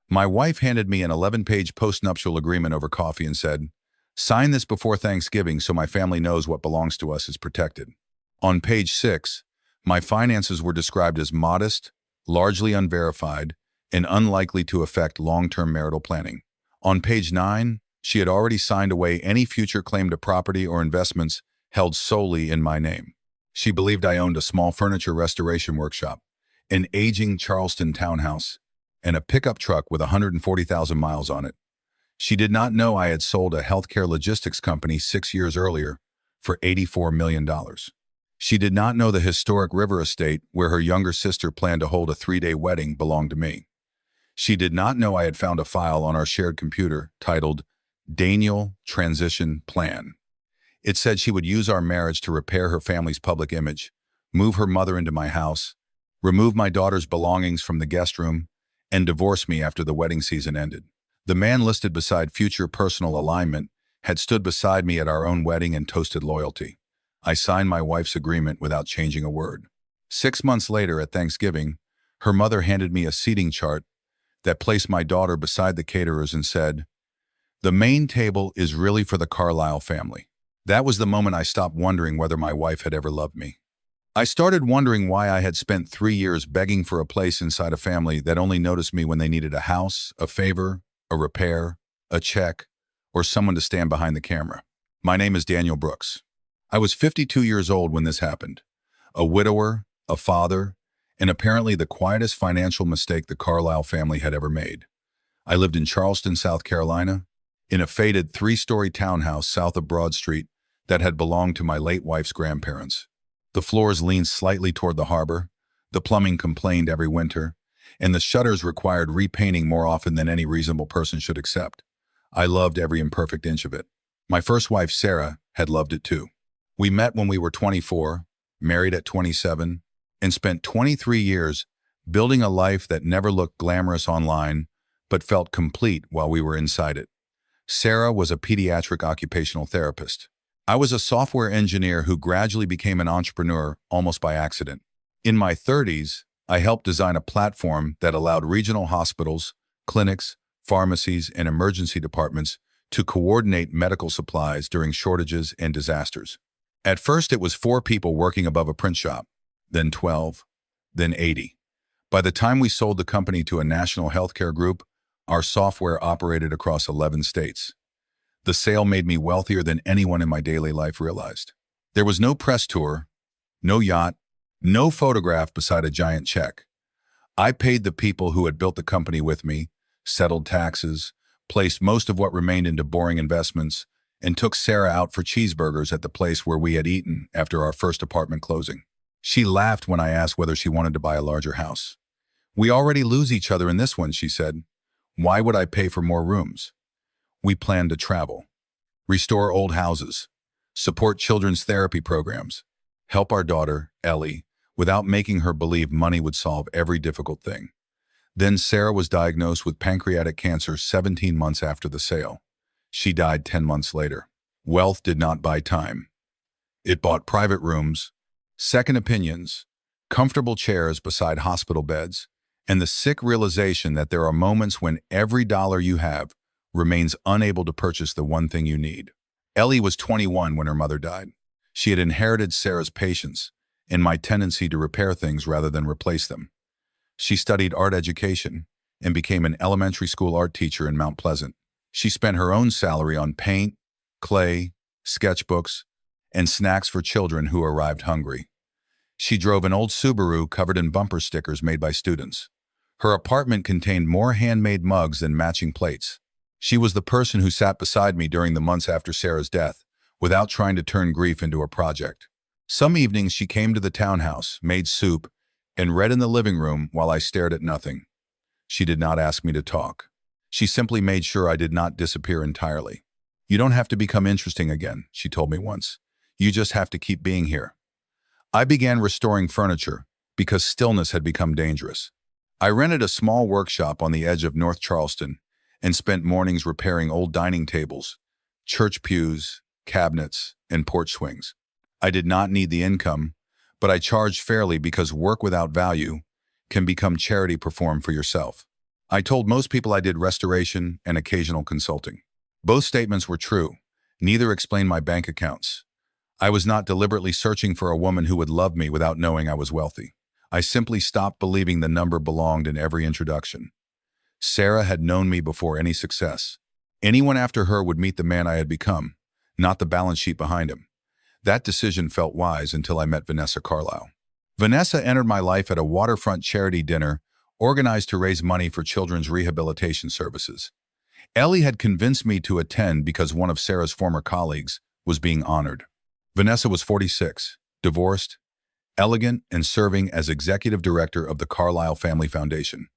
My wife handed me an 11-page postnuptial agreement over coffee and said, "Sign this before Thanksgiving so my family knows what belongs to us is protected." On page 6, my finances were described as modest, largely unverified, and unlikely to affect long-term marital planning. On page 9, she had already signed away any future claim to property or investments held solely in my name. She believed I owned a small furniture restoration workshop, an aging Charleston townhouse, and a pickup truck with 140,000 miles on it. She did not know I had sold a healthcare logistics company 6 years earlier for $84 million. She did not know the historic river estate where her younger sister planned to hold a 3-day wedding belonged to me. She did not know I had found a file on our shared computer titled Daniel Transition Plan. It said she would use our marriage to repair her family's public image, move her mother into my house, remove my daughter's belongings from the guest room, and divorce me after the wedding season ended. The man listed beside future personal alignment had stood beside me at our own wedding and toasted loyalty. I signed my wife's agreement without changing a word. 6 months later at Thanksgiving, her mother handed me a seating chart that placed my daughter beside the caterers and said, "The main table is really for the Carlisle family." That was the moment I stopped wondering whether my wife had ever loved me. I started wondering why I had spent 3 years begging for a place inside a family that only noticed me when they needed a house, a favor, a repair, a check, or someone to stand behind the camera. My name is Daniel Brooks. I was 52 years old when this happened. A widower, a father, and apparently the quietest financial mistake the Carlisle family had ever made. I lived in Charleston, South Carolina, in a faded 3-story townhouse south of Broad Street that had belonged to my late wife's grandparents. The floors leaned slightly toward the harbor, the plumbing complained every winter, and the shutters required repainting more often than any reasonable person should accept. I loved every imperfect inch of it. My first wife, Sarah, had loved it too. We met when we were 24, married at 27, and spent 23 years building a life that never looked glamorous online, but felt complete while we were inside it. Sarah was a pediatric occupational therapist. I was a software engineer who gradually became an entrepreneur almost by accident. In my 30s, I helped design a platform that allowed regional hospitals, clinics, pharmacies, and emergency departments to coordinate medical supplies during shortages and disasters. At first, it was 4 people working above a print shop, then 12, then 80. By the time we sold the company to a national healthcare group, our software operated across 11 states. The sale made me wealthier than anyone in my daily life realized. There was no press tour, no yacht, no photograph beside a giant check. I paid the people who had built the company with me, settled taxes, placed most of what remained into boring investments, and took Sarah out for cheeseburgers at the place where we had eaten after our first apartment closing. She laughed when I asked whether she wanted to buy a larger house. "We already lose each other in this one," she said. "Why would I pay for more rooms?" We planned to travel, restore old houses, support children's therapy programs, help our daughter, Ellie, without making her believe money would solve every difficult thing. Then Sarah was diagnosed with pancreatic cancer 17 months after the sale. She died 10 months later. Wealth did not buy time. It bought private rooms, second opinions, comfortable chairs beside hospital beds, and the sick realization that there are moments when every dollar you have remains unable to purchase the one thing you need. Ellie was 21 when her mother died. She had inherited Sarah's patience and my tendency to repair things rather than replace them. She studied art education and became an elementary school art teacher in Mount Pleasant. She spent her own salary on paint, clay, sketchbooks, and snacks for children who arrived hungry. She drove an old Subaru covered in bumper stickers made by students. Her apartment contained more handmade mugs than matching plates. She was the person who sat beside me during the months after Sarah's death, without trying to turn grief into a project. Some evenings she came to the townhouse, made soup, and read in the living room while I stared at nothing. She did not ask me to talk. She simply made sure I did not disappear entirely. "You don't have to become interesting again," she told me once. "You just have to keep being here." I began restoring furniture because stillness had become dangerous. I rented a small workshop on the edge of North Charleston and spent mornings repairing old dining tables, church pews, cabinets, and porch swings. I did not need the income, but I charged fairly because work without value can become charity performed for yourself. I told most people I did restoration and occasional consulting. Both statements were true. Neither explained my bank accounts. I was not deliberately searching for a woman who would love me without knowing I was wealthy. I simply stopped believing the number belonged in every introduction. Sarah had known me before any success. Anyone after her would meet the man I had become, not the balance sheet behind him. That decision felt wise until I met Vanessa Carlisle. Vanessa entered my life at a waterfront charity dinner organized to raise money for children's rehabilitation services. Ellie had convinced me to attend because one of Sarah's former colleagues was being honored. Vanessa was 46, divorced, elegant, and serving as executive director of the Carlisle Family Foundation,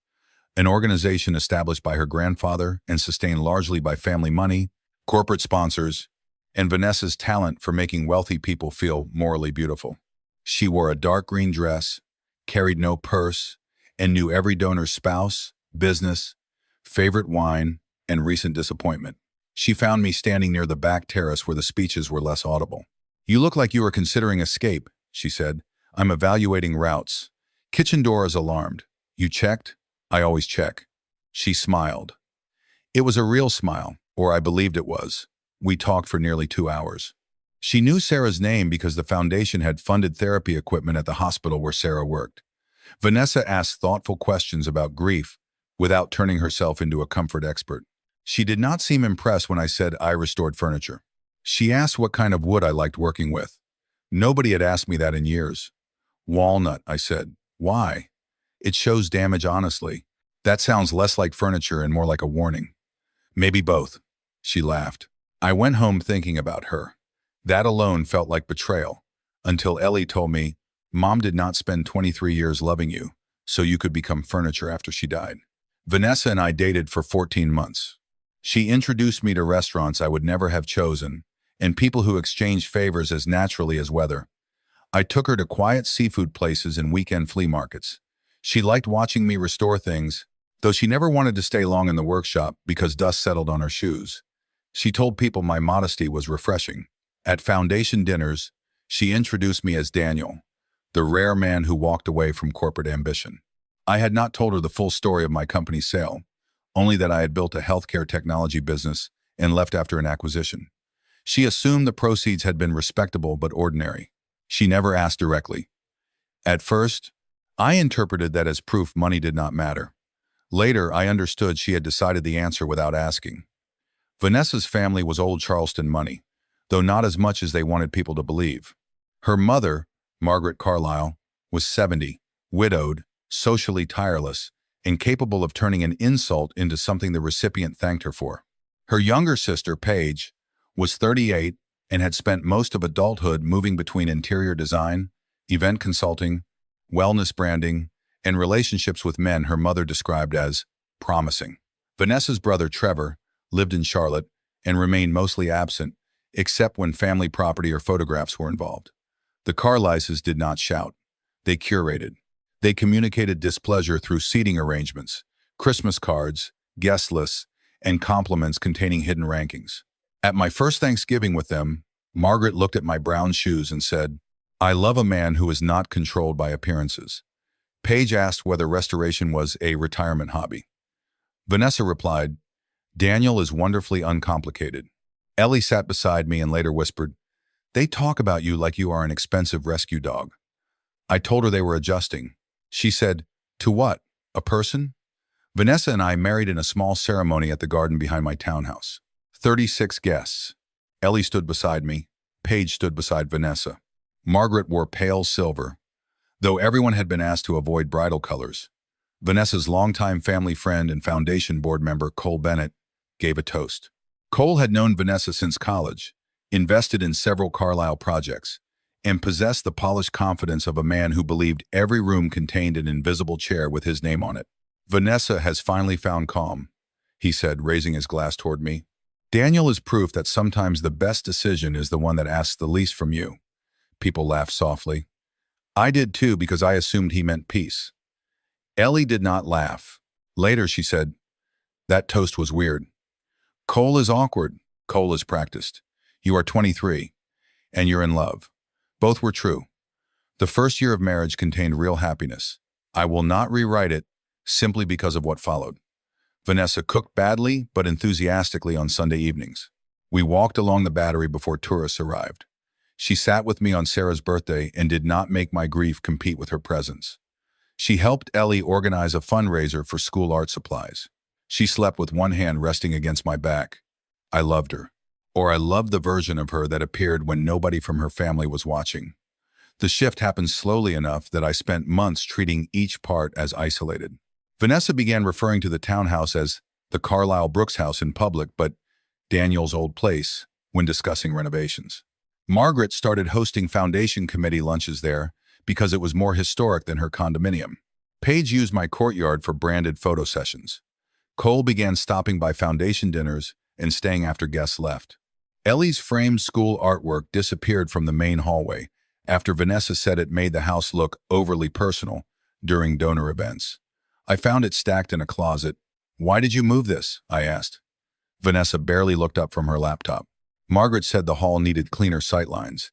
an organization established by her grandfather and sustained largely by family money, corporate sponsors, and Vanessa's talent for making wealthy people feel morally beautiful. She wore a dark green dress, carried no purse, and knew every donor's spouse, business, favorite wine, and recent disappointment. She found me standing near the back terrace where the speeches were less audible. "You look like you are considering escape," she said. "I'm evaluating routes. Kitchen door is alarmed. You checked?" "I always check." She smiled. It was a real smile, or I believed it was. We talked for nearly 2 hours. She knew Sarah's name because the foundation had funded therapy equipment at the hospital where Sarah worked. Vanessa asked thoughtful questions about grief without turning herself into a comfort expert. She did not seem impressed when I said I restored furniture. She asked what kind of wood I liked working with. Nobody had asked me that in years. "Walnut," I said. "Why?" "It shows damage honestly." "That sounds less like furniture and more like a warning." "Maybe both." She laughed. I went home thinking about her. That alone felt like betrayal, until Ellie told me, "Mom did not spend 23 years loving you, so you could become furniture after she died." Vanessa and I dated for 14 months. She introduced me to restaurants I would never have chosen, and people who exchanged favors as naturally as weather. I took her to quiet seafood places and weekend flea markets. She liked watching me restore things, though she never wanted to stay long in the workshop because dust settled on her shoes. She told people my modesty was refreshing. At foundation dinners, she introduced me as Daniel, the rare man who walked away from corporate ambition. I had not told her the full story of my company's sale, only that I had built a healthcare technology business and left after an acquisition. She assumed the proceeds had been respectable but ordinary. She never asked directly. At first, I interpreted that as proof money did not matter. Later, I understood she had decided the answer without asking. Vanessa's family was old Charleston money, though not as much as they wanted people to believe. Her mother, Margaret Carlisle, was 70, widowed, socially tireless, and capable of turning an insult into something the recipient thanked her for. Her younger sister, Paige, was 38 and had spent most of adulthood moving between interior design, event consulting, wellness branding, and relationships with men her mother described as promising. Vanessa's brother, Trevor, lived in Charlotte and remained mostly absent, except when family property or photographs were involved. The Carlisles did not shout. They curated. They communicated displeasure through seating arrangements, Christmas cards, guest lists, and compliments containing hidden rankings. At my first Thanksgiving with them, Margaret looked at my brown shoes and said, "I love a man who is not controlled by appearances." Paige asked whether restoration was a retirement hobby. Vanessa replied, "Daniel is wonderfully uncomplicated." Ellie sat beside me and later whispered, "They talk about you like you are an expensive rescue dog." I told her they were adjusting. She said, "To what? A person?" Vanessa and I married in a small ceremony at the garden behind my townhouse. 36 guests. Ellie stood beside me. Paige stood beside Vanessa. Margaret wore pale silver, though everyone had been asked to avoid bridal colors. Vanessa's longtime family friend and foundation board member, Cole Bennett, gave a toast. Cole had known Vanessa since college, invested in several Carlisle projects, and possessed the polished confidence of a man who believed every room contained an invisible chair with his name on it. "Vanessa has finally found calm," he said, raising his glass toward me. "Daniel is proof that sometimes the best decision is the one that asks the least from you." People laughed softly. I did too, because I assumed he meant peace. Ellie did not laugh. Later she said, "That toast was weird." "Cole is awkward. Cole is practiced. You are 23, and you're in love." Both were true. The first year of marriage contained real happiness. I will not rewrite it simply because of what followed. Vanessa cooked badly but enthusiastically on Sunday evenings. We walked along the Battery before tourists arrived. She sat with me on Sarah's birthday and did not make my grief compete with her presence. She helped Ellie organize a fundraiser for school art supplies. She slept with one hand resting against my back. I loved her. Or I loved the version of her that appeared when nobody from her family was watching. The shift happened slowly enough that I spent months treating each part as isolated. Vanessa began referring to the townhouse as the Carlisle Brooks house in public, but Daniel's old place when discussing renovations. Margaret started hosting foundation committee lunches there because it was more historic than her condominium. Paige used my courtyard for branded photo sessions. Cole began stopping by foundation dinners and staying after guests left. Ellie's framed school artwork disappeared from the main hallway after Vanessa said it made the house look overly personal during donor events. I found it stacked in a closet. "Why did you move this?" I asked. Vanessa barely looked up from her laptop. Margaret said the hall needed cleaner sightlines.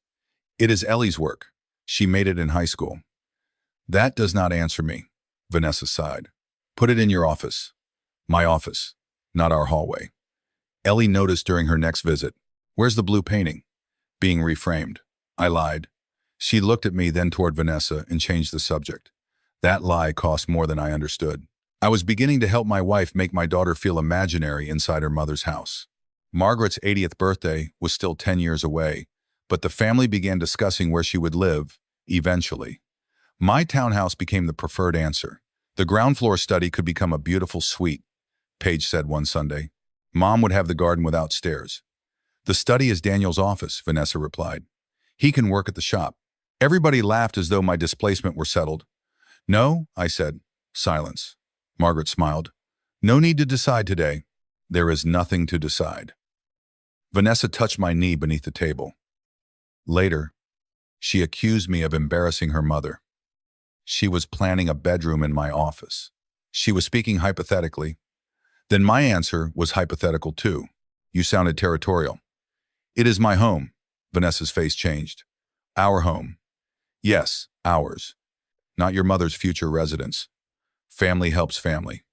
"It is Ellie's work. She made it in high school." "That does not answer me," Vanessa sighed. "Put it in your office." "My office, not our hallway." Ellie noticed during her next visit. "Where's the blue painting?" "Being reframed." I lied. She looked at me, then toward Vanessa, and changed the subject. That lie cost more than I understood. I was beginning to help my wife make my daughter feel imaginary inside her mother's house. Margaret's 80th birthday was still 10 years away, but the family began discussing where she would live, eventually. My townhouse became the preferred answer. The ground floor study could become a beautiful suite, Paige said one Sunday. Mom would have the garden without stairs. "The study is Daniel's office," Vanessa replied. "He can work at the shop." Everybody laughed as though my displacement were settled. "No," I said. Silence. Margaret smiled. "No need to decide today." "There is nothing to decide." Vanessa touched my knee beneath the table. Later, she accused me of embarrassing her mother. She was planning a bedroom in my office. She was speaking hypothetically. Then my answer was hypothetical too. "You sounded territorial." "It is my home." Vanessa's face changed. "Our home." "Yes, ours. Not your mother's future residence." Family helps family.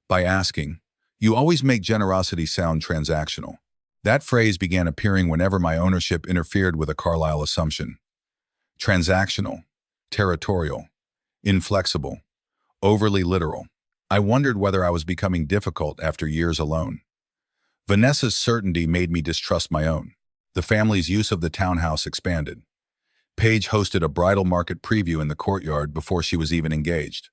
By asking, "You always make generosity sound transactional." That phrase began appearing whenever my ownership interfered with a Carlisle assumption. Transactional, territorial, inflexible, overly literal. I wondered whether I was becoming difficult after years alone. Vanessa's certainty made me distrust my own. The family's use of the townhouse expanded. Paige hosted a bridal market preview in the courtyard before she was even engaged.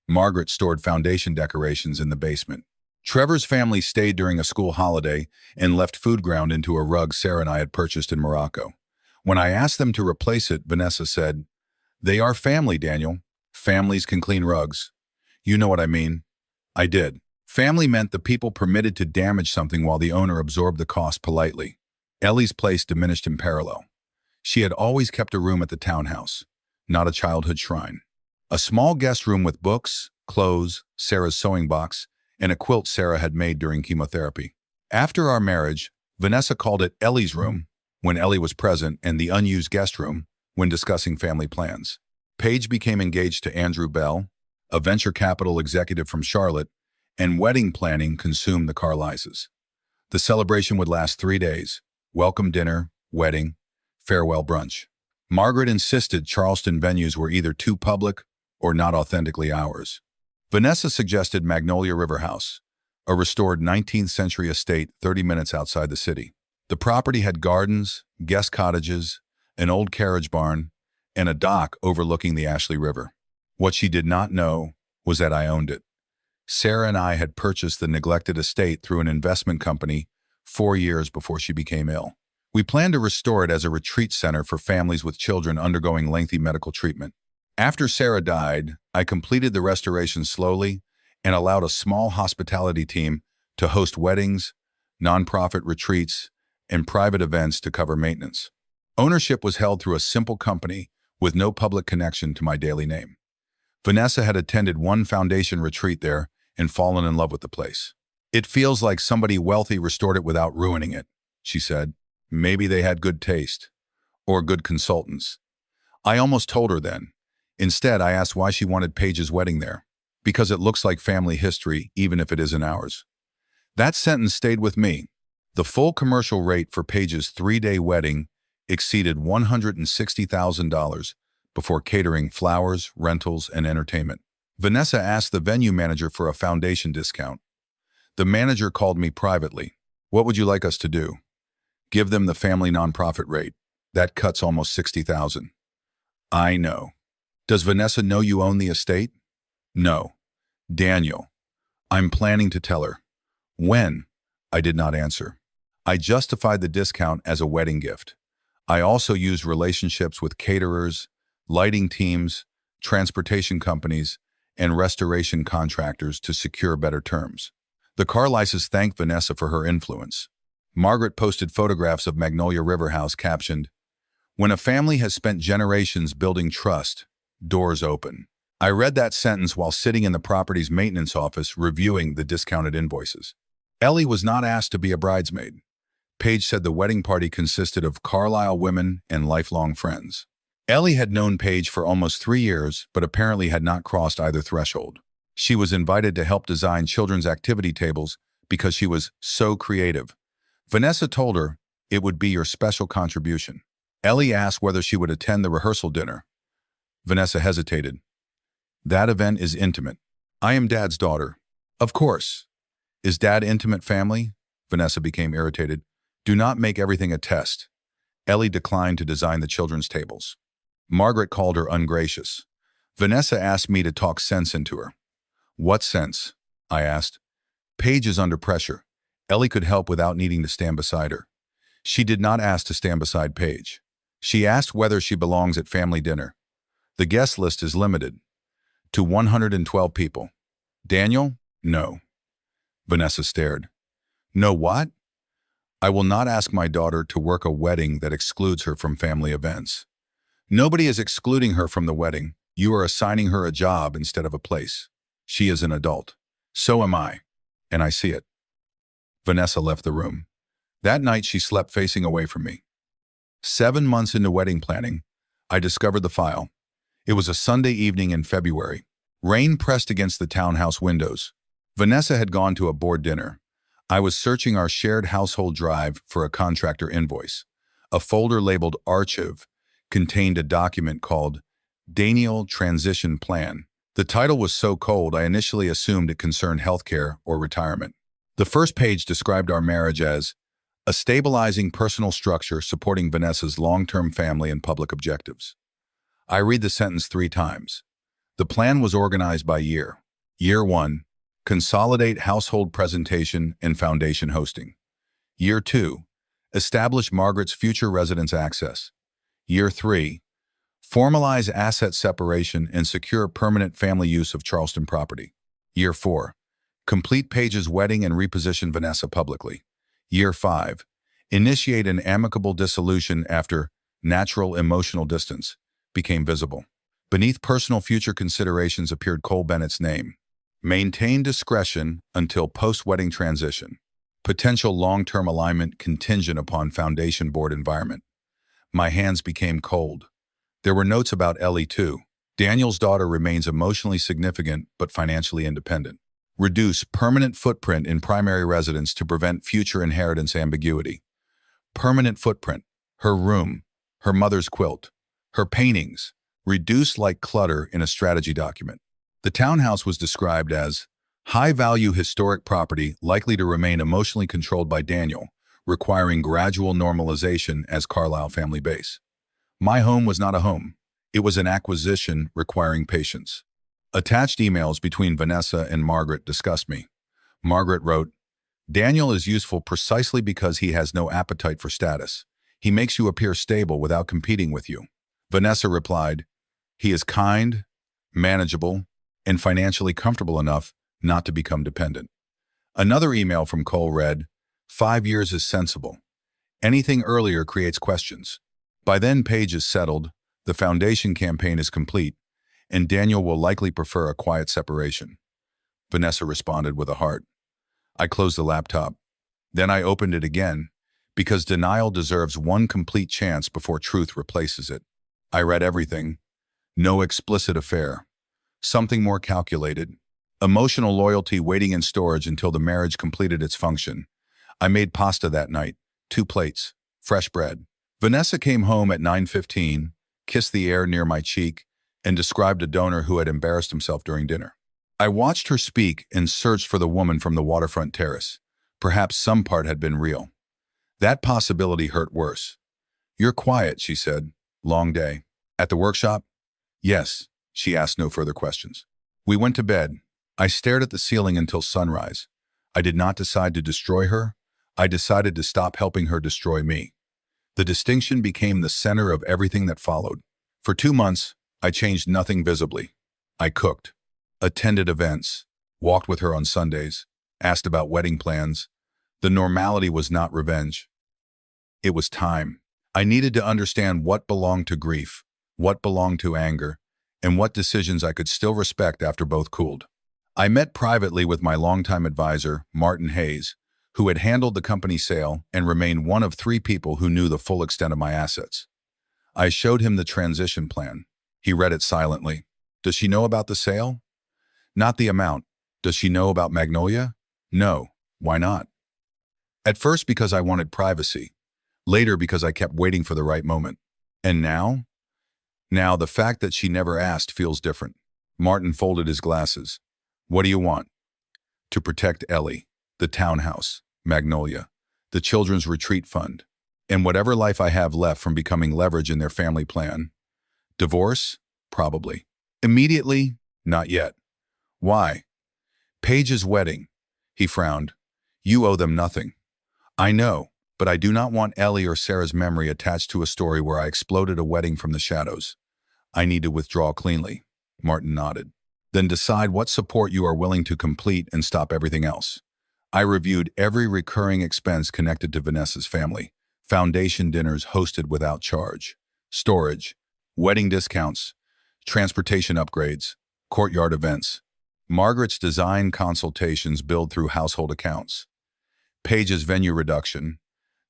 Margaret stored foundation decorations in the basement. Trevor's family stayed during a school holiday and left food ground into a rug Sarah and I had purchased in Morocco. When I asked them to replace it, Vanessa said, "They are family, Daniel. Families can clean rugs." "You know what I mean." I did. Family meant the people permitted to damage something while the owner absorbed the cost politely. Ellie's place diminished in parallel. She had always kept a room at the townhouse, not a childhood shrine. A small guest room with books, clothes, Sarah's sewing box, and a quilt Sarah had made during chemotherapy. After our marriage, Vanessa called it Ellie's room when Ellie was present and the unused guest room when discussing family plans. Paige became engaged to Andrew Bell, a venture capital executive from Charlotte, and wedding planning consumed the Carlises. The celebration would last 3 days: welcome dinner, wedding, farewell brunch. Margaret insisted Charleston venues were either too public or not authentically ours. Vanessa suggested Magnolia River House, a restored 19th century estate 30 minutes outside the city. The property had gardens, guest cottages, an old carriage barn, and a dock overlooking the Ashley River. What she did not know was that I owned it. Sarah and I had purchased the neglected estate through an investment company 4 years before she became ill. We planned to restore it as a retreat center for families with children undergoing lengthy medical treatment. After Sarah died, I completed the restoration slowly and allowed a small hospitality team to host weddings, nonprofit retreats, and private events to cover maintenance. Ownership was held through a simple company with no public connection to my daily name. Vanessa had attended one foundation retreat there and fallen in love with the place. "It feels like somebody wealthy restored it without ruining it," she said. Maybe they had good taste, or good consultants. I almost told her then. Instead, I asked why she wanted Paige's wedding there. "Because it looks like family history, even if it isn't ours." That sentence stayed with me. The full commercial rate for Paige's 3-day wedding exceeded $160,000 before catering flowers, rentals, and entertainment. Vanessa asked the venue manager for a foundation discount. The manager called me privately. "What would you like us to do?" "Give them the family nonprofit rate. That cuts almost $60,000. "I know." "Does Vanessa know you own the estate?" "No." "Daniel." "I'm planning to tell her." "When?" I did not answer. I justified the discount as a wedding gift. I also used relationships with caterers, lighting teams, transportation companies, and restoration contractors to secure better terms. The Carlises thanked Vanessa for her influence. Margaret posted photographs of Magnolia River House captioned, "When a family has spent generations building trust, doors open." I read that sentence while sitting in the property's maintenance office reviewing the discounted invoices. Ellie was not asked to be a bridesmaid. Paige said the wedding party consisted of Carlisle women and lifelong friends. Ellie had known Paige for almost 3 years, but apparently had not crossed either threshold. She was invited to help design children's activity tables because she was so creative. Vanessa told her it would be your special contribution. Ellie asked whether she would attend the rehearsal dinner. Vanessa hesitated. "That event is intimate. I am Dad's daughter." "Of course." "Is Dad intimate family?" Vanessa became irritated. "Do not make everything a test." Ellie declined to design the children's tables. Margaret called her ungracious. Vanessa asked me to talk sense into her. "What sense?" I asked. "Paige is under pressure. Ellie could help without needing to stand beside her." She did not ask to stand beside Paige. She asked whether she belongs at family dinner. "The guest list is limited to 112 people. Daniel?" "No." Vanessa stared. "No what?" "I will not ask my daughter to work a wedding that excludes her from family events." "Nobody is excluding her from the wedding. You are assigning her a job instead of a place. She is an adult. So am I. And I see it." Vanessa left the room. That night she slept facing away from me. 7 months into wedding planning, I discovered the file. It was a Sunday evening in February. Rain pressed against the townhouse windows. Vanessa had gone to a board dinner. I was searching our shared household drive for a contractor invoice. A folder labeled Archive contained a document called Daniel Transition Plan. The title was so cold I initially assumed it concerned healthcare or retirement. The first page described our marriage as a stabilizing personal structure supporting Vanessa's long-term family and public objectives. I read the sentence 3 times. The plan was organized by year. Year 1, consolidate household presentation and foundation hosting. Year 2, establish Margaret's future residence access. Year 3, formalize asset separation and secure permanent family use of Charleston property. Year 4, complete Paige's wedding and reposition Vanessa publicly. Year 5, initiate an amicable dissolution after natural emotional distance became visible. Beneath personal future considerations appeared Cole Bennett's name. Maintain discretion until post-wedding transition. Potential long-term alignment contingent upon foundation board environment. My hands became cold. There were notes about Ellie too. Daniel's daughter remains emotionally significant but financially independent. Reduce permanent footprint in primary residence to prevent future inheritance ambiguity. Permanent footprint. Her room. Her mother's quilt. Her paintings. Reduced like clutter in a strategy document. The townhouse was described as high-value historic property likely to remain emotionally controlled by Daniel, requiring gradual normalization as Carlisle family base. My home was not a home. It was an acquisition requiring patience. Attached emails between Vanessa and Margaret discussed me. Margaret wrote, "Daniel is useful precisely because he has no appetite for status. He makes you appear stable without competing with you." Vanessa replied, "He is kind, manageable, and financially comfortable enough not to become dependent." Another email from Cole read, 5 years is sensible. Anything earlier creates questions. By then Paige is settled, the foundation campaign is complete, and Daniel will likely prefer a quiet separation." Vanessa responded with a heart. I closed the laptop. Then I opened it again, because denial deserves one complete chance before truth replaces it. I read everything. No explicit affair. Something more calculated. Emotional loyalty waiting in storage until the marriage completed its function. I made pasta that night, 2 plates, fresh bread. Vanessa came home at 9:15, kissed the air near my cheek, and described a donor who had embarrassed himself during dinner. I watched her speak and searched for the woman from the waterfront terrace. Perhaps some part had been real. That possibility hurt worse. "You're quiet," she said. "Long day." "At the workshop?" "Yes." She asked no further questions. We went to bed. I stared at the ceiling until sunrise. I did not decide to destroy her. I decided to stop helping her destroy me. The distinction became the center of everything that followed. For 2 months, I changed nothing visibly. I cooked, attended events, walked with her on Sundays, asked about wedding plans. The normality was not revenge. It was time. I needed to understand what belonged to grief, what belonged to anger, and what decisions I could still respect after both cooled. I met privately with my longtime advisor, Martin Hayes, who had handled the company sale and remained one of 3 people who knew the full extent of my assets. I showed him the transition plan. He read it silently. Does she know about the sale? Not the amount. Does she know about Magnolia? No. Why not? At first because I wanted privacy. Later because I kept waiting for the right moment. And now? Now the fact that she never asked feels different. Martin folded his glasses. What do you want? To protect Ellie, the townhouse, Magnolia, the children's retreat fund, and whatever life I have left from becoming leverage in their family plan. Divorce? Probably. Immediately? Not yet. Why? Paige's wedding. He frowned. You owe them nothing. I know, but I do not want Ellie or Sarah's memory attached to a story where I exploded a wedding from the shadows. I need to withdraw cleanly. Martin nodded. Then decide what support you are willing to complete and stop everything else. I reviewed every recurring expense connected to Vanessa's family. Foundation dinners hosted without charge. Storage. Wedding discounts. Transportation upgrades. Courtyard events. Margaret's design consultations billed through household accounts. Paige's venue reduction.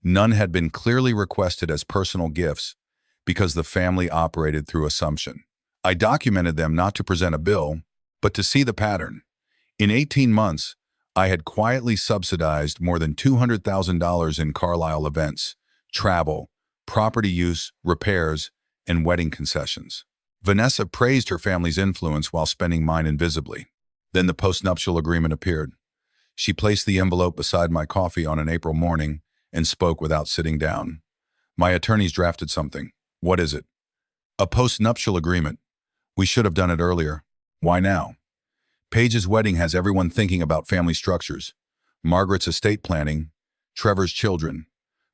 None had been clearly requested as personal gifts because the family operated through assumption. I documented them not to present a bill, but to see the pattern. In 18 months, I had quietly subsidized more than $200,000 in Carlisle events, travel, property use, repairs, and wedding concessions. Vanessa praised her family's influence while spending mine invisibly. Then the postnuptial agreement appeared. She placed the envelope beside my coffee on an April morning and spoke without sitting down. My attorneys drafted something. What is it? A postnuptial agreement. We should have done it earlier. Why now? Paige's wedding has everyone thinking about family structures. Margaret's estate planning, Trevor's children,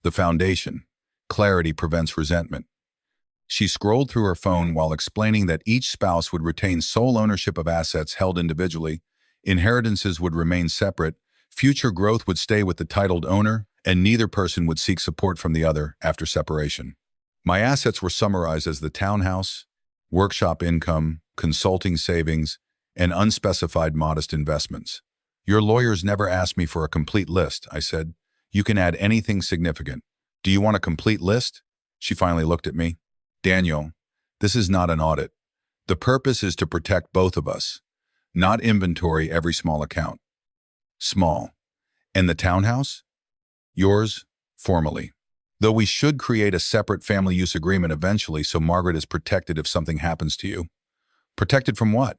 the foundation. Clarity prevents resentment. She scrolled through her phone while explaining that each spouse would retain sole ownership of assets held individually, inheritances would remain separate, future growth would stay with the titled owner, and neither person would seek support from the other after separation. My assets were summarized as the townhouse, workshop income, consulting savings, and unspecified modest investments. Your lawyers never asked me for a complete list, I said. You can add anything significant. Do you want a complete list? She finally looked at me. Daniel, this is not an audit. The purpose is to protect both of us, not inventory every small account. Small. And the townhouse? Yours, formally. Though we should create a separate family use agreement eventually so Margaret is protected if something happens to you. Protected from what?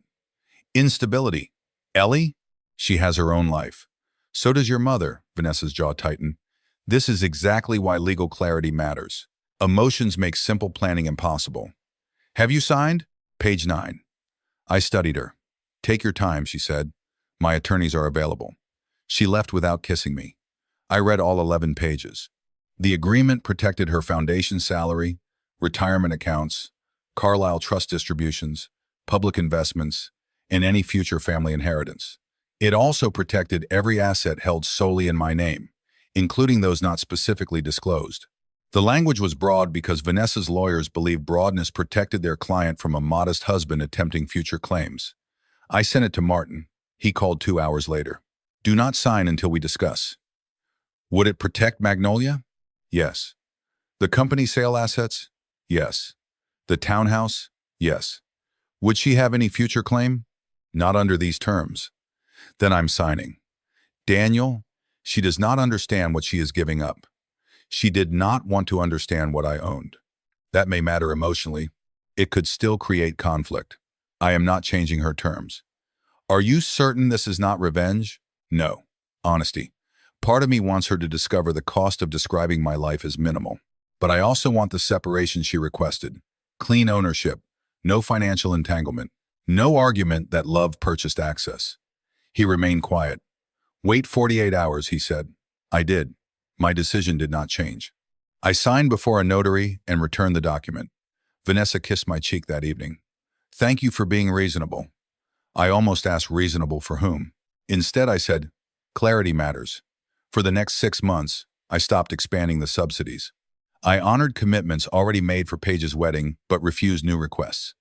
Instability. Ellie? She has her own life. So does your mother, Vanessa's jaw tightened. This is exactly why legal clarity matters. Emotions make simple planning impossible. Have you signed? Page 9. I studied her. Take your time, she said. My attorneys are available. She left without kissing me. I read all 11 pages. The agreement protected her foundation salary, retirement accounts, Carlisle trust distributions, public investments, and any future family inheritance. It also protected every asset held solely in my name, including those not specifically disclosed. The language was broad because Vanessa's lawyers believed broadness protected their client from a modest husband attempting future claims. I sent it to Martin. He called 2 hours later. Do not sign until we discuss. Would it protect Magnolia? Yes. The company sale assets? Yes. The townhouse? Yes. Would she have any future claim? Not under these terms. Then I'm signing. Daniel, she does not understand what she is giving up. She did not want to understand what I owned. That may matter emotionally. It could still create conflict. I am not changing her terms. Are you certain this is not revenge? No. Honesty. Part of me wants her to discover the cost of describing my life as minimal. But I also want the separation she requested. Clean ownership. No financial entanglement. No argument that love purchased access. He remained quiet. Wait 48 hours, he said. I did. My decision did not change. I signed before a notary and returned the document. Vanessa kissed my cheek that evening. Thank you for being reasonable. I almost asked reasonable for whom. Instead, I said, clarity matters. For the next 6 months, I stopped expanding the subsidies. I honored commitments already made for Paige's wedding, but refused new requests.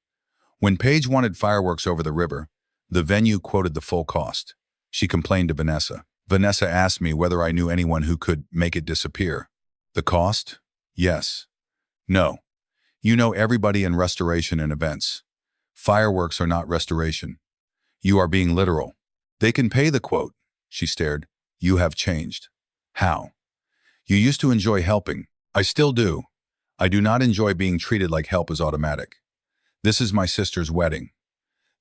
When Paige wanted fireworks over the river, the venue quoted the full cost. She complained to Vanessa. Vanessa asked me whether I knew anyone who could make it disappear. The cost? Yes. No. You know everybody in restoration and events. Fireworks are not restoration. You are being literal. They can pay the quote. She stared. You have changed. How? You used to enjoy helping. I still do. I do not enjoy being treated like help is automatic. This is my sister's wedding.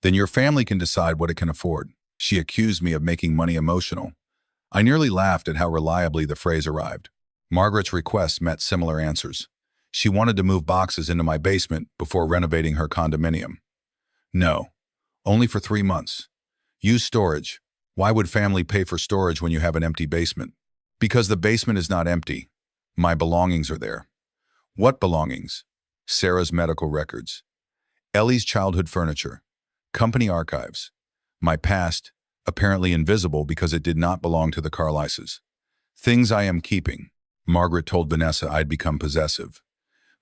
Then your family can decide what it can afford. She accused me of making money emotional. I nearly laughed at how reliably the phrase arrived. Margaret's requests met similar answers. She wanted to move boxes into my basement before renovating her condominium. No. Only for 3 months. Use storage. Why would family pay for storage when you have an empty basement? Because the basement is not empty. My belongings are there. What belongings? Sarah's medical records. Ellie's childhood furniture. Company archives. My past, apparently invisible because it did not belong to the Carlises. Things I am keeping. Margaret told Vanessa I'd become possessive.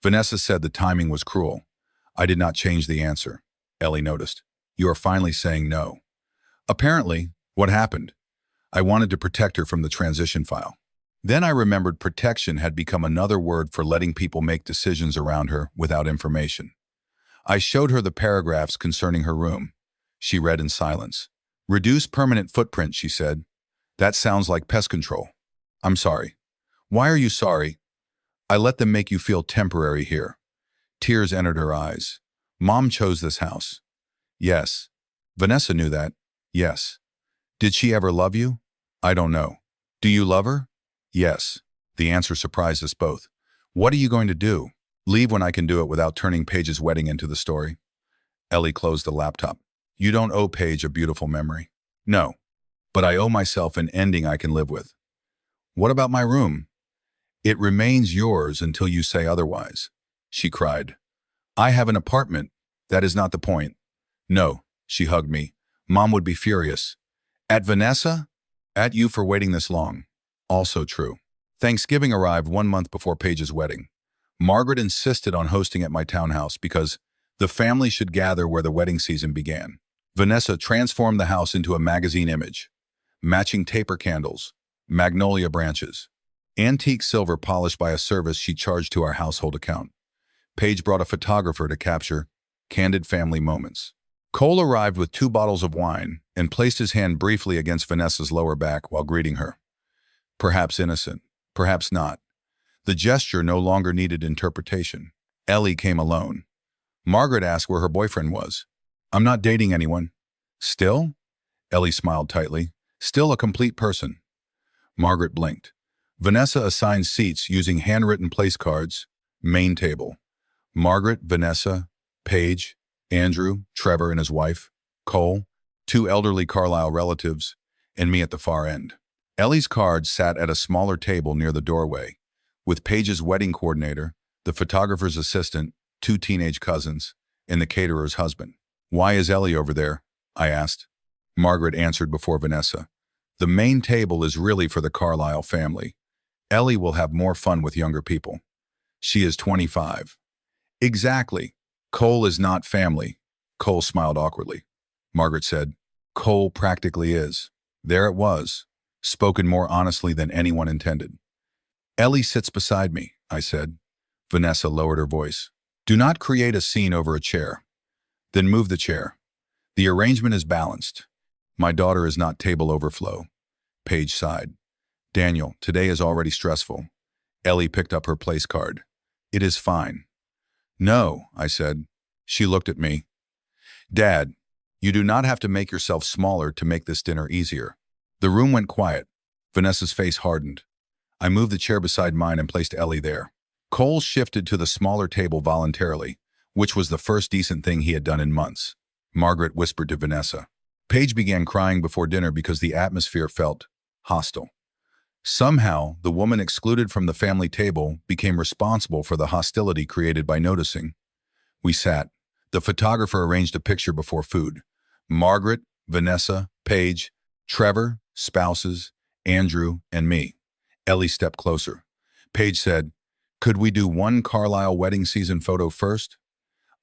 Vanessa said the timing was cruel. I did not change the answer. Ellie noticed. You are finally saying no. Apparently, what happened? I wanted to protect her from the transition file. Then I remembered protection had become another word for letting people make decisions around her without information. I showed her the paragraphs concerning her room. She read in silence. Reduce permanent footprint, she said. That sounds like pest control. I'm sorry. Why are you sorry? I let them make you feel temporary here. Tears entered her eyes. Mom chose this house. Yes. Vanessa knew that. Yes. Did she ever love you? I don't know. Do you love her? Yes. The answer surprised us both. What are you going to do? Leave when I can do it without turning Paige's wedding into the story. Ellie closed the laptop. You don't owe Paige a beautiful memory. No. But I owe myself an ending I can live with. What about my room? It remains yours until you say otherwise. She cried. I have an apartment. That is not the point. No, she hugged me. Mom would be furious. At Vanessa? At you for waiting this long. Also true. Thanksgiving arrived 1 month before Paige's wedding. Margaret insisted on hosting at my townhouse because the family should gather where the wedding season began. Vanessa transformed the house into a magazine image. Matching taper candles, magnolia branches, antique silver polished by a service she charged to our household account. Paige brought a photographer to capture candid family moments. Cole arrived with 2 bottles of wine and placed his hand briefly against Vanessa's lower back while greeting her. Perhaps innocent, perhaps not. The gesture no longer needed interpretation. Ellie came alone. Margaret asked where her boyfriend was. I'm not dating anyone. Still? Ellie smiled tightly. Still a complete person. Margaret blinked. Vanessa assigned seats using handwritten place cards. Main table. Margaret, Vanessa, Paige, Andrew, Trevor and his wife, Cole, 2 elderly Carlisle relatives, and me at the far end. Ellie's cards sat at a smaller table near the doorway, with Paige's wedding coordinator, the photographer's assistant, 2 teenage cousins, and the caterer's husband. Why is Ellie over there? I asked. Margaret answered before Vanessa. The main table is really for the Carlisle family. Ellie will have more fun with younger people. She is 25. Exactly. Cole is not family. Cole smiled awkwardly. Margaret said, Cole practically is. There it was, spoken more honestly than anyone intended. Ellie sits beside me, I said. Vanessa lowered her voice. Do not create a scene over a chair. Then move the chair. The arrangement is balanced. My daughter is not table overflow. Paige sighed. Daniel, today is already stressful. Ellie picked up her place card. It is fine. No, I said. She looked at me. Dad, you do not have to make yourself smaller to make this dinner easier. The room went quiet. Vanessa's face hardened. I moved the chair beside mine and placed Ellie there. Cole shifted to the smaller table voluntarily, which was the first decent thing he had done in months. Margaret whispered to Vanessa. Paige began crying before dinner because the atmosphere felt hostile. Somehow, the woman excluded from the family table became responsible for the hostility created by noticing. We sat. The photographer arranged a picture before food. Margaret, Vanessa, Paige, Trevor, spouses, Andrew, and me. Ellie stepped closer. Paige said, "Could we do one Carlisle wedding season photo first?"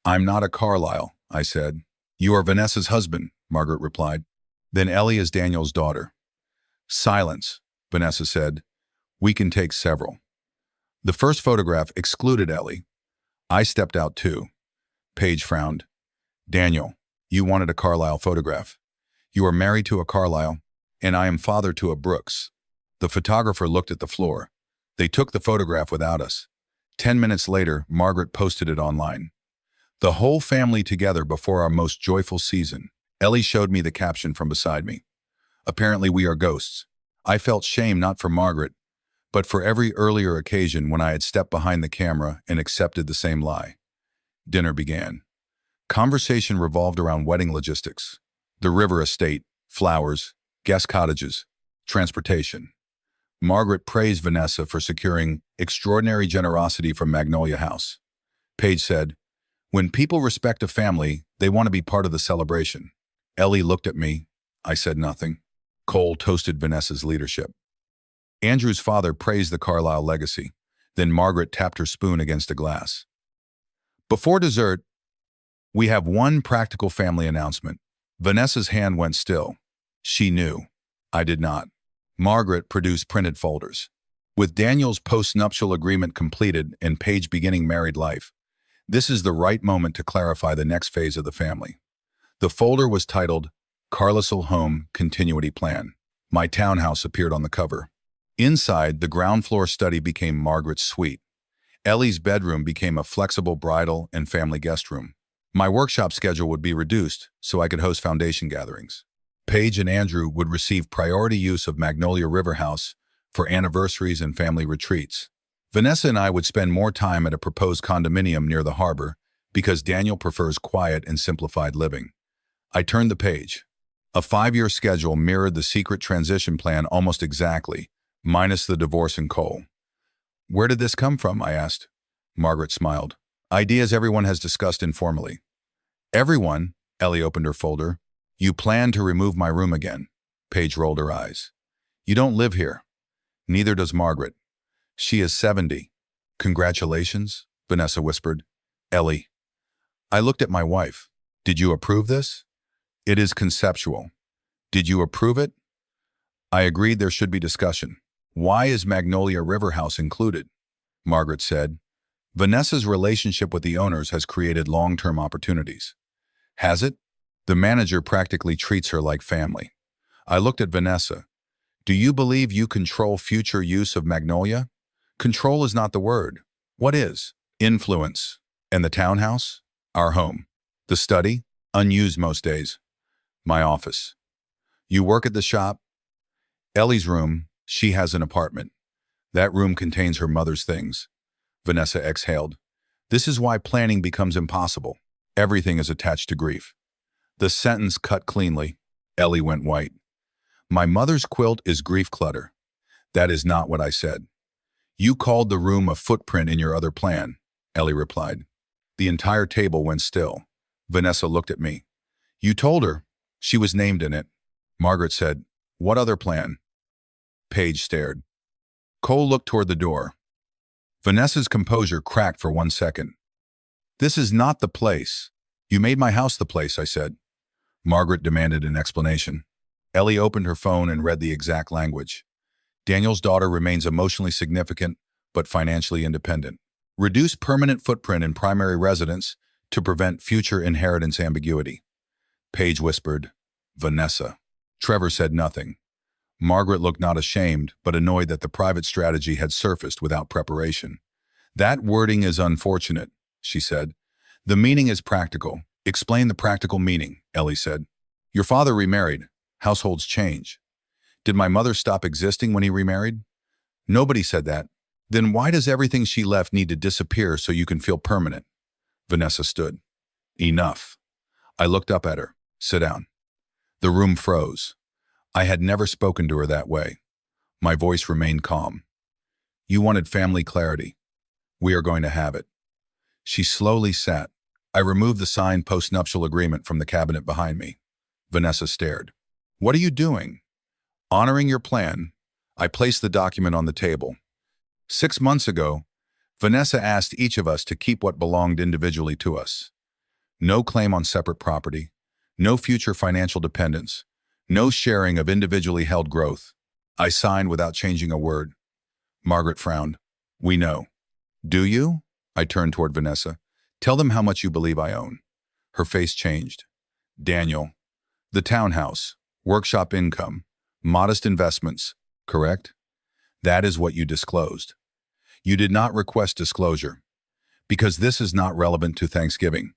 "I'm not a Carlisle," I said. "You are Vanessa's husband," Margaret replied. "Then Ellie is Daniel's daughter." Silence, Vanessa said. "We can take several." The first photograph excluded Ellie. I stepped out too. Paige frowned. "Daniel, you wanted a Carlisle photograph. You are married to a Carlisle, and I am father to a Brooks." The photographer looked at the floor. They took the photograph without us. 10 minutes later, Margaret posted it online. "The whole family together before our most joyful season." Ellie showed me the caption from beside me. "Apparently we are ghosts." I felt shame not for Margaret, but for every earlier occasion when I had stepped behind the camera and accepted the same lie. Dinner began. Conversation revolved around wedding logistics, the river estate, flowers, guest cottages, transportation. Margaret praised Vanessa for securing extraordinary generosity from Magnolia House. Paige said, "When people respect a family, they want to be part of the celebration." Ellie looked at me. I said nothing. Cole toasted Vanessa's leadership. Andrew's father praised the Carlisle legacy. Then Margaret tapped her spoon against a glass. Before dessert, we have one practical family announcement. Vanessa's hand went still. She knew. I did not. Margaret produced printed folders. With Daniel's postnuptial agreement completed and Paige beginning married life, this is the right moment to clarify the next phase of the family. The folder was titled Carlisle Home Continuity Plan. My townhouse appeared on the cover. Inside, the ground floor study became Margaret's suite. Ellie's bedroom became a flexible bridal and family guest room. My workshop schedule would be reduced so I could host foundation gatherings. Paige and Andrew would receive priority use of Magnolia River House for anniversaries and family retreats. Vanessa and I would spend more time at a proposed condominium near the harbor because Daniel prefers quiet and simplified living. I turned the page. A 5-year schedule mirrored the secret transition plan almost exactly, minus the divorce and Cole. "Where did this come from?" I asked. Margaret smiled. "Ideas everyone has discussed informally." "Everyone?" Ellie opened her folder. "You plan to remove my room again." Paige rolled her eyes. "You don't live here." "Neither does Margaret. She is 70. "Congratulations," Vanessa whispered. "Ellie." I looked at my wife. "Did you approve this?" "It is conceptual." "Did you approve it?" I agreed there should be discussion. "Why is Magnolia River House included?" Margaret said, "Vanessa's relationship with the owners has created long-term opportunities." "Has it?" "The manager practically treats her like family." I looked at Vanessa. "Do you believe you control future use of Magnolia?" "Control is not the word." "What is?" "Influence." "And the townhouse?" "Our home." "The study?" "Unused most days." "My office." "You work at the shop?" "Ellie's room. She has an apartment. That room contains her mother's things." Vanessa exhaled. "This is why planning becomes impossible. Everything is attached to grief." The sentence cut cleanly. Ellie went white. "My mother's quilt is grief clutter." "That is not what I said." "You called the room a footprint in your other plan," Ellie replied. The entire table went still. Vanessa looked at me. "You told her. She was named in it." Margaret said, "What other plan?" Paige stared. Cole looked toward the door. Vanessa's composure cracked for 1 second. "This is not the place." "You made my house the place," I said. Margaret demanded an explanation. Ellie opened her phone and read the exact language. "Daniel's daughter remains emotionally significant, but financially independent. Reduce permanent footprint in primary residence to prevent future inheritance ambiguity." Paige whispered, "Vanessa." Trevor said nothing. Margaret looked not ashamed, but annoyed that the private strategy had surfaced without preparation. That wording is unfortunate, she said. The meaning is practical. Explain the practical meaning, Ellie said. Your father remarried. Households change. Did my mother stop existing when he remarried? Nobody said that. Then why does everything she left need to disappear so you can feel permanent? Vanessa stood. Enough. I looked up at her. Sit down. The room froze. I had never spoken to her that way. My voice remained calm. You wanted family clarity. We are going to have it. She slowly sat. I removed the signed postnuptial agreement from the cabinet behind me. Vanessa stared. What are you doing? Honoring your plan. I placed the document on the table. 6 months ago, Vanessa asked each of us to keep what belonged individually to us. No claim on separate property, no future financial dependence, no sharing of individually held growth. I signed without changing a word. Margaret frowned. We know. Do you? I turned toward Vanessa. Tell them how much you believe I own. Her face changed. Daniel. The townhouse. Workshop income. Modest investments. Correct? That is what you disclosed. You did not request disclosure. Because this is not relevant to Thanksgiving.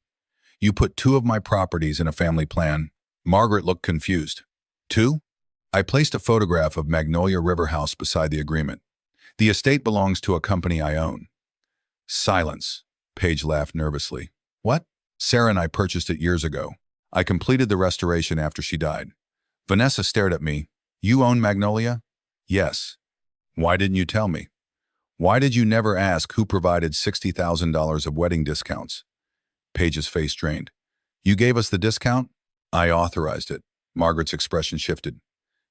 You put 2 of my properties in a family plan. Margaret looked confused. 2? I placed a photograph of Magnolia River House beside the agreement. The estate belongs to a company I own. Silence. Paige laughed nervously. What? Sarah and I purchased it years ago. I completed the restoration after she died. Vanessa stared at me. You own Magnolia? Yes. Why didn't you tell me? Why did you never ask who provided $60,000 of wedding discounts? Paige's face drained. You gave us the discount? I authorized it. Margaret's expression shifted.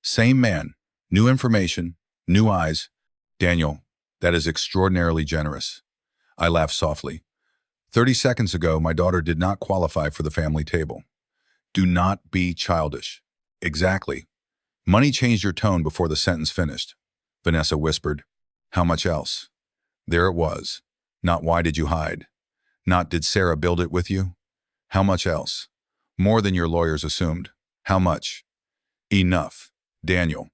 Same man. New information. New eyes. Daniel, that is extraordinarily generous. I laughed softly. 30 seconds ago, my daughter did not qualify for the family table. Do not be childish. Exactly. Money changed your tone before the sentence finished. Vanessa whispered. How much else? There it was. Not why did you hide? Not did Sarah build it with you? How much else? More than your lawyers assumed. How much? Enough. Daniel.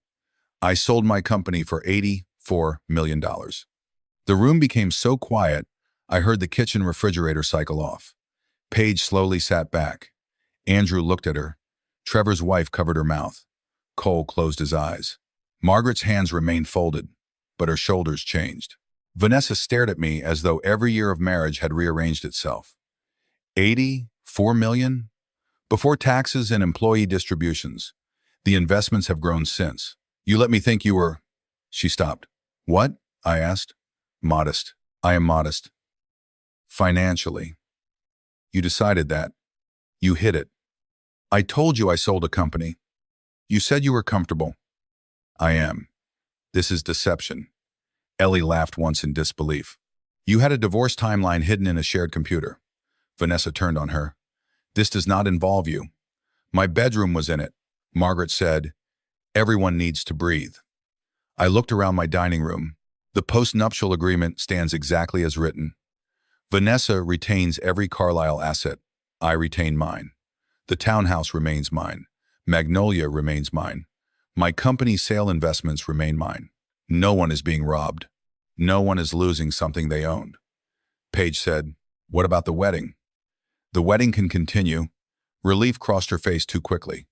I sold my company for $84 million. The room became so quiet, I heard the kitchen refrigerator cycle off. Paige slowly sat back. Andrew looked at her. Trevor's wife covered her mouth. Cole closed his eyes. Margaret's hands remained folded, but her shoulders changed. Vanessa stared at me as though every year of marriage had rearranged itself. 84 million? Before taxes and employee distributions. The investments have grown since. You let me think you were... She stopped. What? I asked. Modest. I am modest. Financially. You decided that. You hid it. I told you I sold a company. You said you were comfortable. I am. This is deception. Ellie laughed once in disbelief. You had a divorce timeline hidden in a shared computer. Vanessa turned on her. This does not involve you. My bedroom was in it. Margaret said, everyone needs to breathe. I looked around my dining room. The postnuptial agreement stands exactly as written. Vanessa retains every Carlisle asset. I retain mine. The townhouse remains mine. Magnolia remains mine. My company's sale investments remain mine. No one is being robbed. No one is losing something they owned. Paige said, what about the wedding? The wedding can continue. Relief crossed her face too quickly.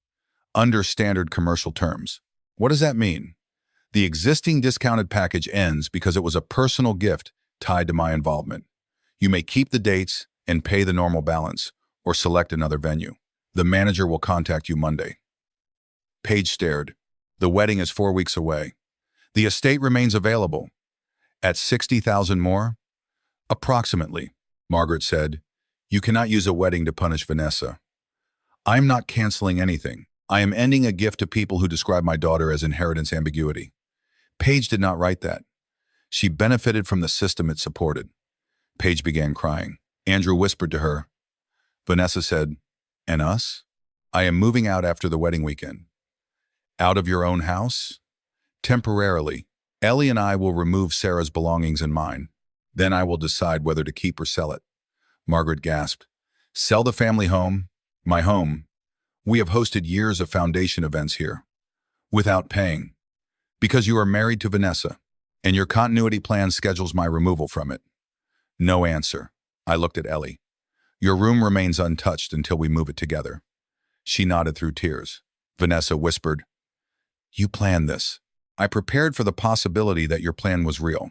Under standard commercial terms. What does that mean? The existing discounted package ends because it was a personal gift tied to my involvement. You may keep the dates and pay the normal balance, or select another venue. The manager will contact you Monday. Paige stared. The wedding is 4 weeks away. The estate remains available. At $60,000 more? Approximately, Margaret said. You cannot use a wedding to punish Vanessa. I'm not canceling anything. I am ending a gift to people who describe my daughter as inheritance ambiguity. Paige did not write that. She benefited from the system it supported. Paige began crying. Andrew whispered to her. Vanessa said, and us? I am moving out after the wedding weekend. Out of your own house? Temporarily. Ellie and I will remove Sarah's belongings and mine. Then I will decide whether to keep or sell it. Margaret gasped. Sell the family home? My home. We have hosted years of foundation events here. Without paying. Because you are married to Vanessa, and your continuity plan schedules my removal from it. No answer. I looked at Ellie. Your room remains untouched until we move it together. She nodded through tears. Vanessa whispered, You planned this. I prepared for the possibility that your plan was real.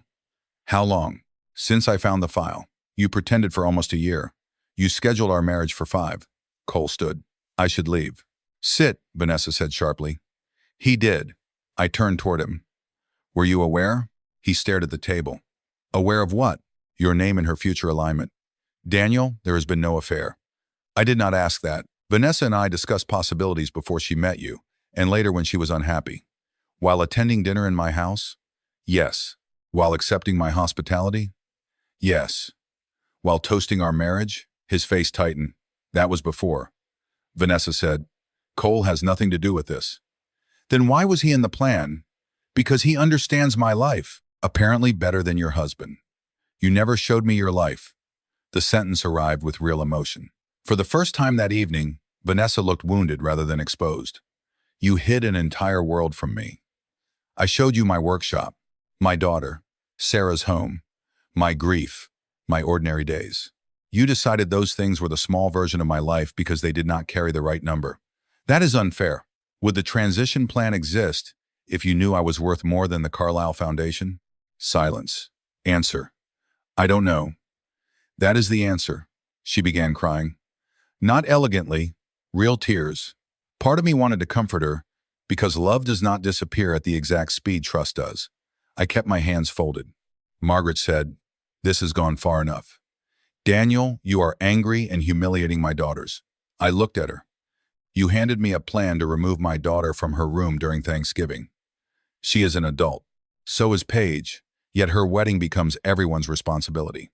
How long? Since I found the file. You pretended for almost a year. You scheduled our marriage for 5. Cole stood. I should leave. Sit, Vanessa said sharply. He did. I turned toward him. Were you aware? He stared at the table. Aware of what? Your name and her future alignment. Daniel, there has been no affair. I did not ask that. Vanessa and I discussed possibilities before she met you, and later when she was unhappy. While attending dinner in my house? Yes. While accepting my hospitality? Yes. While toasting our marriage? His face tightened. That was before. Vanessa said, Cole has nothing to do with this. Then why was he in the plan? Because he understands my life, apparently better than your husband. You never showed me your life. The sentence arrived with real emotion. For the first time that evening, Vanessa looked wounded rather than exposed. You hid an entire world from me. I showed you my workshop, my daughter, Sarah's home, my grief, my ordinary days. You decided those things were the small version of my life because they did not carry the right number. That is unfair. Would the transition plan exist if you knew I was worth more than the Carlyle Foundation? Silence. Answer. I don't know. That is the answer. She began crying. Not elegantly, real tears. Part of me wanted to comfort her, because love does not disappear at the exact speed trust does. I kept my hands folded. Margaret said, This has gone far enough. Daniel, you are angry and humiliating my daughters. I looked at her. You handed me a plan to remove my daughter from her room during Thanksgiving. She is an adult. So is Paige, yet her wedding becomes everyone's responsibility.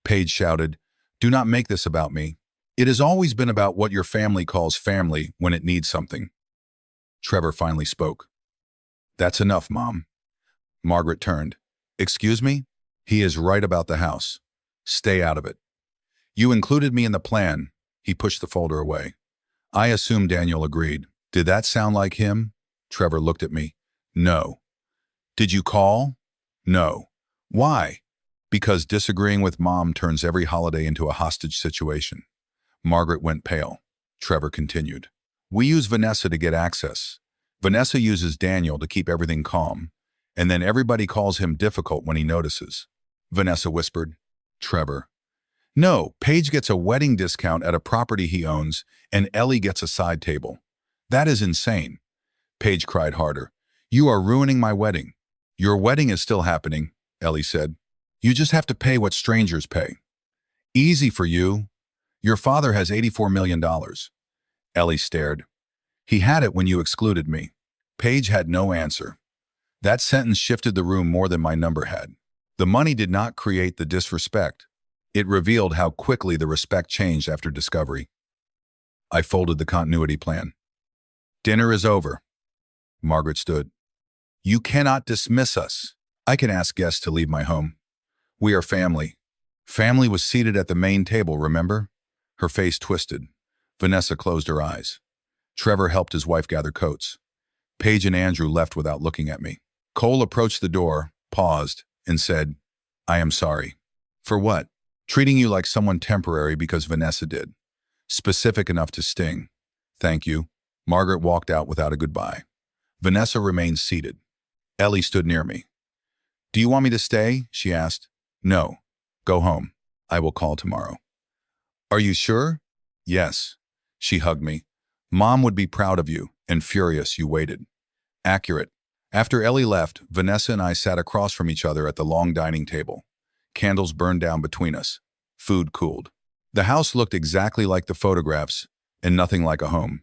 Paige shouted, Do not make this about me. It has always been about what your family calls family when it needs something. Trevor finally spoke. That's enough, Mom. Margaret turned. Excuse me? He is right about the house. Stay out of it. You included me in the plan. He pushed the folder away. I assume Daniel agreed. Did that sound like him? Trevor looked at me. No. Did you call? No. Why? Because disagreeing with Mom turns every holiday into a hostage situation. Margaret went pale. Trevor continued. We use Vanessa to get access. Vanessa uses Daniel to keep everything calm, and then everybody calls him difficult when he notices. Vanessa whispered. Trevor. No, Paige gets a wedding discount at a property he owns, and Ellie gets a side table. That is insane. Paige cried harder. You are ruining my wedding. Your wedding is still happening, Ellie said. You just have to pay what strangers pay. Easy for you. Your father has $84 million. Ellie stared. He had it when you excluded me. Paige had no answer. That sentence shifted the room more than my number had. The money did not create the disrespect. It revealed how quickly the respect changed after discovery. I folded the continuity plan. Dinner is over. Margaret stood. You cannot dismiss us. I can ask guests to leave my home. We are family. Family was seated at the main table, remember? Her face twisted. Vanessa closed her eyes. Trevor helped his wife gather coats. Paige and Andrew left without looking at me. Cole approached the door, paused, and said, I am sorry. For what? Treating you like someone temporary because Vanessa did. Specific enough to sting. Thank you. Margaret walked out without a goodbye. Vanessa remained seated. Ellie stood near me. Do you want me to stay? She asked. No. Go home. I will call tomorrow. Are you sure? Yes. She hugged me. Mom would be proud of you, and furious you waited. Accurate. After Ellie left, Vanessa and I sat across from each other at the long dining table. Candles burned down between us. Food cooled. The house looked exactly like the photographs, and nothing like a home.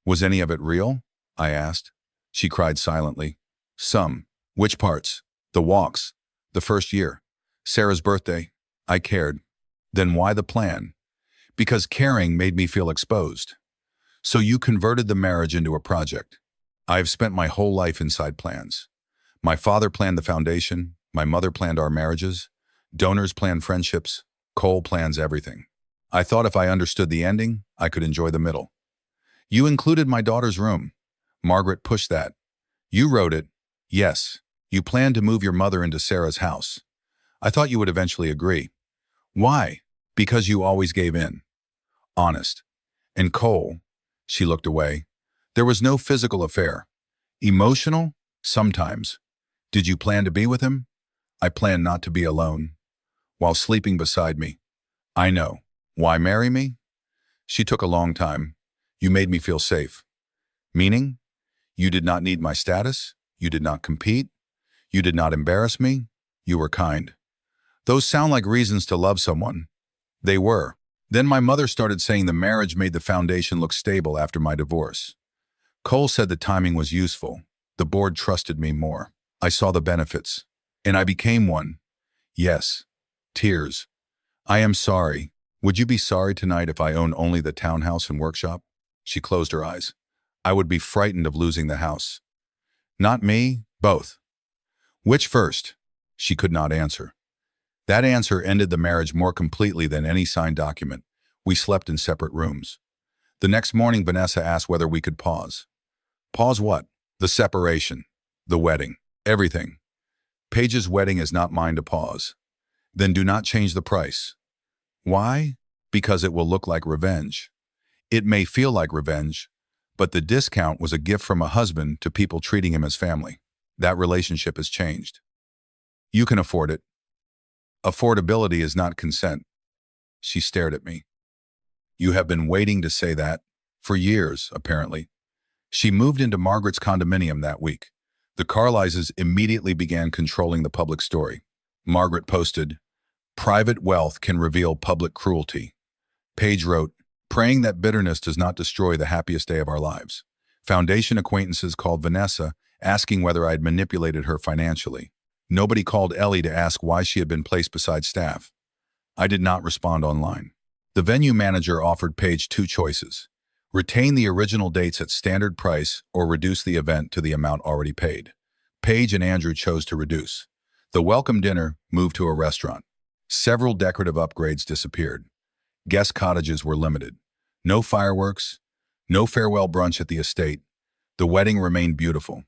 Was any of it real? I asked. She cried silently. Some. Which parts? The walks. The first year. Sarah's birthday. I cared. Then why the plan? Because caring made me feel exposed. So you converted the marriage into a project. I've spent my whole life inside plans. My father planned the foundation. My mother planned our marriages. Donors planned friendships. Cole plans everything. I thought if I understood the ending, I could enjoy the middle. You included my daughter's room. Margaret pushed that. You wrote it. Yes. You planned to move your mother into Sarah's house. I thought you would eventually agree. Why? Because you always gave in. Honest. And Cole, she looked away. There was no physical affair. Emotional? Sometimes. Did you plan to be with him? I planned not to be alone. While sleeping beside me. I know. Why marry me? She took a long time. You made me feel safe. Meaning? You did not need my status. You did not compete. You did not embarrass me. You were kind. Those sound like reasons to love someone. They were. Then my mother started saying the marriage made the foundation look stable after my divorce. Cole said the timing was useful. The board trusted me more. I saw the benefits. And I became one. Yes. Tears. I am sorry. Would you be sorry tonight if I owned only the townhouse and workshop? She closed her eyes. I would be frightened of losing the house. Not me, both. Which first? She could not answer. That answer ended the marriage more completely than any signed document. We slept in separate rooms. The next morning, Vanessa asked whether we could pause. Pause what? The separation. The wedding. Everything. Paige's wedding is not mine to pause. Then do not change the price. Why? Because it will look like revenge. It may feel like revenge, but the discount was a gift from a husband to people treating him as family. That relationship has changed. You can afford it. Affordability is not consent. She stared at me. You have been waiting to say that. For years, apparently. She moved into Margaret's condominium that week. The Carlises immediately began controlling the public story. Margaret posted, "Private wealth can reveal public cruelty." Paige wrote, "Praying that bitterness does not destroy the happiest day of our lives." Foundation acquaintances called Vanessa, asking whether I had manipulated her financially. Nobody called Ellie to ask why she had been placed beside staff. I did not respond online. The venue manager offered Paige two choices: retain the original dates at standard price or reduce the event to the amount already paid. Paige and Andrew chose to reduce. The welcome dinner moved to a restaurant. Several decorative upgrades disappeared. Guest cottages were limited. No fireworks, no farewell brunch at the estate. The wedding remained beautiful.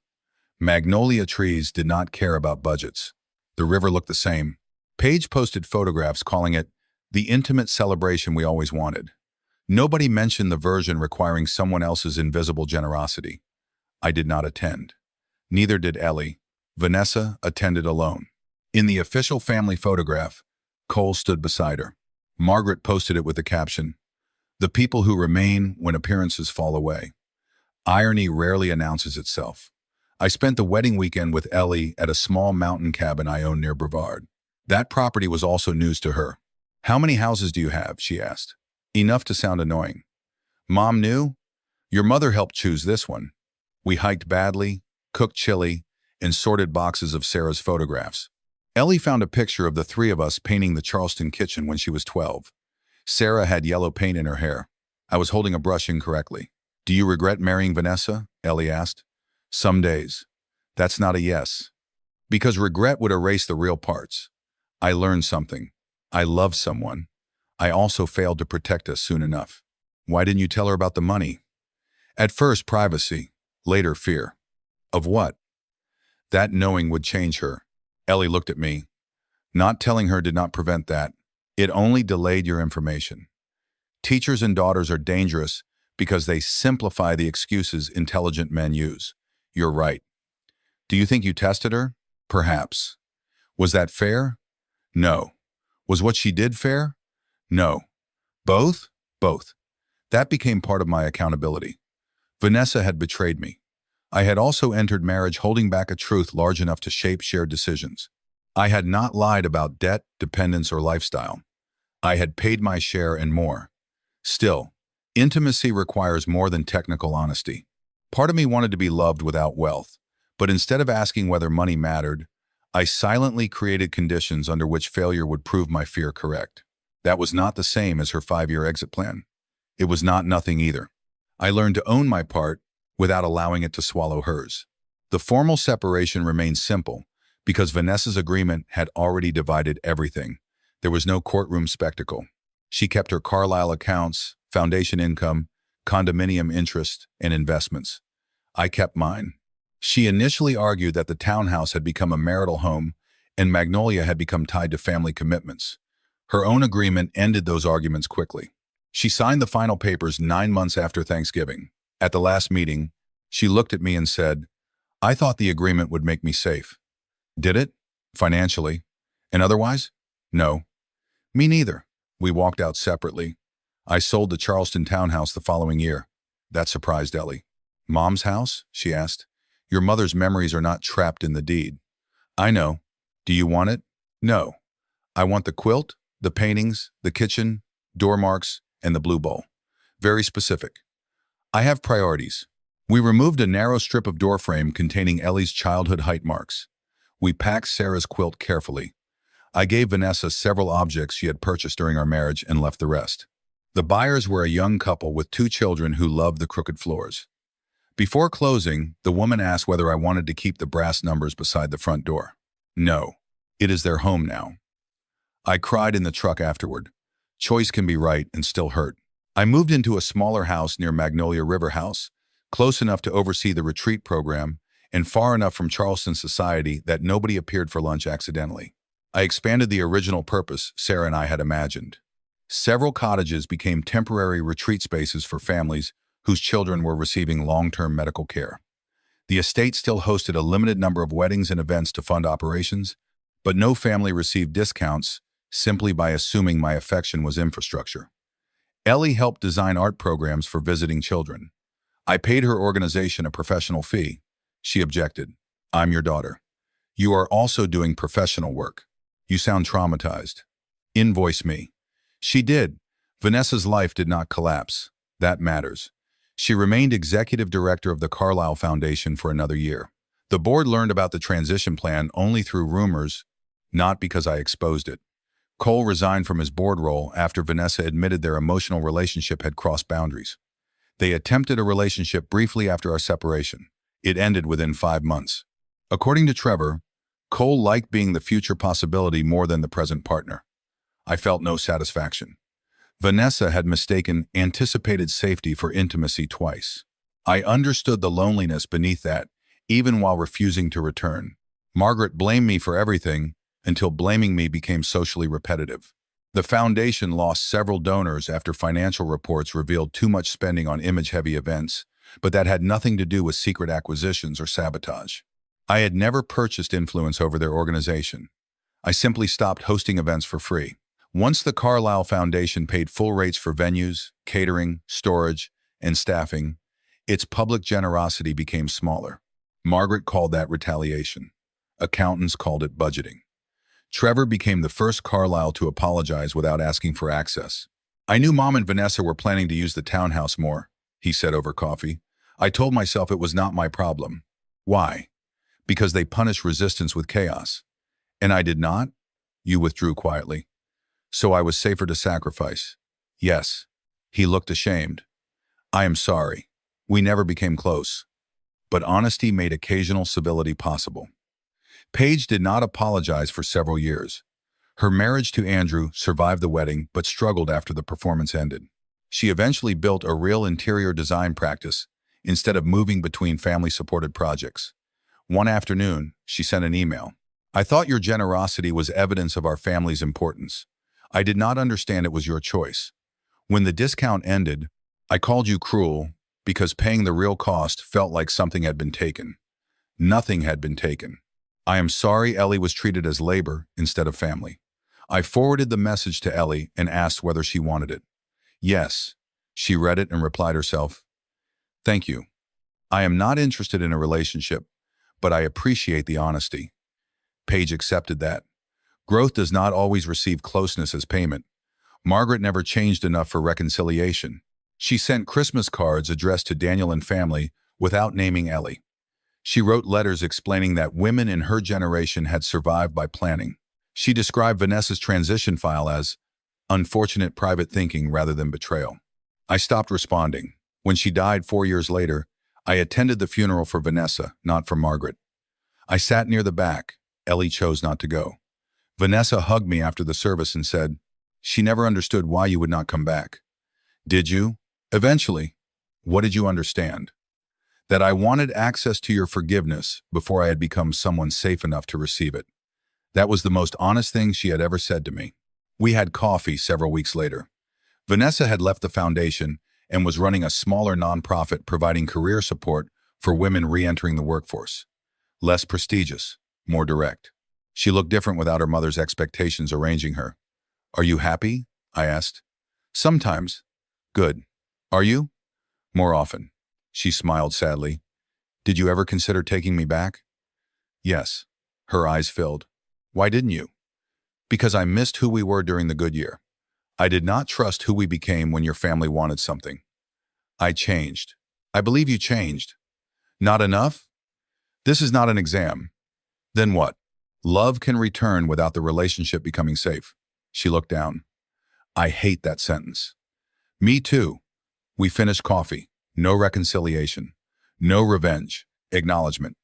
Magnolia trees did not care about budgets. The river looked the same. Paige posted photographs calling it the intimate celebration we always wanted. Nobody mentioned the version requiring someone else's invisible generosity. I did not attend. Neither did Ellie. Vanessa attended alone. In the official family photograph, Cole stood beside her. Margaret posted it with the caption, "The people who remain when appearances fall away." Irony rarely announces itself. I spent the wedding weekend with Ellie at a small mountain cabin I owned near Brevard. That property was also news to her. "How many houses do you have?" she asked. Enough to sound annoying. Mom knew? Your mother helped choose this one. We hiked badly, cooked chili, and sorted boxes of Sarah's photographs. Ellie found a picture of the three of us painting the Charleston kitchen when she was 12. Sarah had yellow paint in her hair. I was holding a brush incorrectly. "Do you regret marrying Vanessa?" Ellie asked. "Some days." That's not a yes. Because regret would erase the real parts. I learned something. I loved someone. I also failed to protect us soon enough. Why didn't you tell her about the money? At first, privacy. Later, fear. Of what? That knowing would change her. Ellie looked at me. Not telling her did not prevent that. It only delayed your information. Teachers and daughters are dangerous because they simplify the excuses intelligent men use. You're right. Do you think you tested her? Perhaps. Was that fair? No. Was what she did fair? No. Both? Both. That became part of my accountability. Vanessa had betrayed me. I had also entered marriage holding back a truth large enough to shape shared decisions. I had not lied about debt, dependence, or lifestyle. I had paid my share and more. Still, intimacy requires more than technical honesty. Part of me wanted to be loved without wealth, but instead of asking whether money mattered, I silently created conditions under which failure would prove my fear correct. That was not the same as her 5-year exit plan. It was not nothing either. I learned to own my part without allowing it to swallow hers. The formal separation remained simple because Vanessa's agreement had already divided everything. There was no courtroom spectacle. She kept her Carlisle accounts, foundation income, condominium interest, and investments. I kept mine. She initially argued that the townhouse had become a marital home and Magnolia had become tied to family commitments. Her own agreement ended those arguments quickly. She signed the final papers 9 months after Thanksgiving. At the last meeting, she looked at me and said, "I thought the agreement would make me safe. Did it? Financially? And otherwise? No. Me neither." We walked out separately. I sold the Charleston townhouse the following year. That surprised Ellie. "Mom's house?" she asked. "Your mother's memories are not trapped in the deed." "I know. Do you want it?" "No. I want the quilt, the paintings, the kitchen, door marks, and the blue bowl. Very specific. I have priorities." We removed a narrow strip of door frame containing Ellie's childhood height marks. We packed Sarah's quilt carefully. I gave Vanessa several objects she had purchased during our marriage and left the rest. The buyers were a young couple with 2 children who loved the crooked floors. Before closing, the woman asked whether I wanted to keep the brass numbers beside the front door. No. It is their home now. I cried in the truck afterward. Choice can be right and still hurt. I moved into a smaller house near Magnolia River House, close enough to oversee the retreat program and far enough from Charleston society that nobody appeared for lunch accidentally. I expanded the original purpose Sarah and I had imagined. Several cottages became temporary retreat spaces for families whose children were receiving long-term medical care. The estate still hosted a limited number of weddings and events to fund operations, but no family received discounts simply by assuming my affection was infrastructure. Ellie helped design art programs for visiting children. I paid her organization a professional fee. She objected. "I'm your daughter. You are also doing professional work. You sound traumatized. Invoice me." She did. Vanessa's life did not collapse. That matters. She remained executive director of the Carlisle Foundation for another year. The board learned about the transition plan only through rumors, not because I exposed it. Cole resigned from his board role after Vanessa admitted their emotional relationship had crossed boundaries. They attempted a relationship briefly after our separation. It ended within 5 months. According to Trevor, Cole liked being the future possibility more than the present partner. I felt no satisfaction. Vanessa had mistaken anticipated safety for intimacy twice. I understood the loneliness beneath that, even while refusing to return. Margaret blamed me for everything until blaming me became socially repetitive. The foundation lost several donors after financial reports revealed too much spending on image-heavy events, but that had nothing to do with secret acquisitions or sabotage. I had never purchased influence over their organization. I simply stopped hosting events for free. Once the Carlisle Foundation paid full rates for venues, catering, storage, and staffing, its public generosity became smaller. Margaret called that retaliation. Accountants called it budgeting. Trevor became the first Carlisle to apologize without asking for access. "I knew Mom and Vanessa were planning to use the townhouse more," he said over coffee. "I told myself it was not my problem." "Why?" "Because they punish resistance with chaos." "And I did not?" You withdrew quietly. "So I was safer to sacrifice." "Yes." He looked ashamed. "I am sorry. We never became close." But honesty made occasional civility possible. Paige did not apologize for several years. Her marriage to Andrew survived the wedding but struggled after the performance ended. She eventually built a real interior design practice instead of moving between family-supported projects. One afternoon, she sent an email. "I thought your generosity was evidence of our family's importance. I did not understand it was your choice. When the discount ended, I called you cruel because paying the real cost felt like something had been taken. Nothing had been taken. I am sorry Ellie was treated as labor instead of family." I forwarded the message to Ellie and asked whether she wanted it. "Yes." She read it and replied herself, "Thank you. I am not interested in a relationship, but I appreciate the honesty." Paige accepted that. Growth does not always receive closeness as payment. Margaret never changed enough for reconciliation. She sent Christmas cards addressed to Daniel and family without naming Ellie. She wrote letters explaining that women in her generation had survived by planning. She described Vanessa's transition file as unfortunate private thinking rather than betrayal. I stopped responding. When she died 4 years later, I attended the funeral for Vanessa, not for Margaret. I sat near the back. Ellie chose not to go. Vanessa hugged me after the service and said, "She never understood why you would not come back." "Did you?" "Eventually." "What did you understand?" That I wanted access to your forgiveness before I had become someone safe enough to receive it. That was the most honest thing she had ever said to me. We had coffee several weeks later. Vanessa had left the foundation and was running a smaller nonprofit providing career support for women re-entering the workforce. Less prestigious, more direct. She looked different without her mother's expectations arranging her. Are you happy? I asked. Sometimes. Good. Are you? More often. She smiled sadly. Did you ever consider taking me back? Yes. Her eyes filled. Why didn't you? Because I missed who we were during the good year. I did not trust who we became when your family wanted something. I changed. I believe you changed. Not enough? This is not an exam. Then what? Love can return without the relationship becoming safe. She looked down. I hate that sentence. Me too. We finished coffee. No reconciliation. No revenge. Acknowledgement.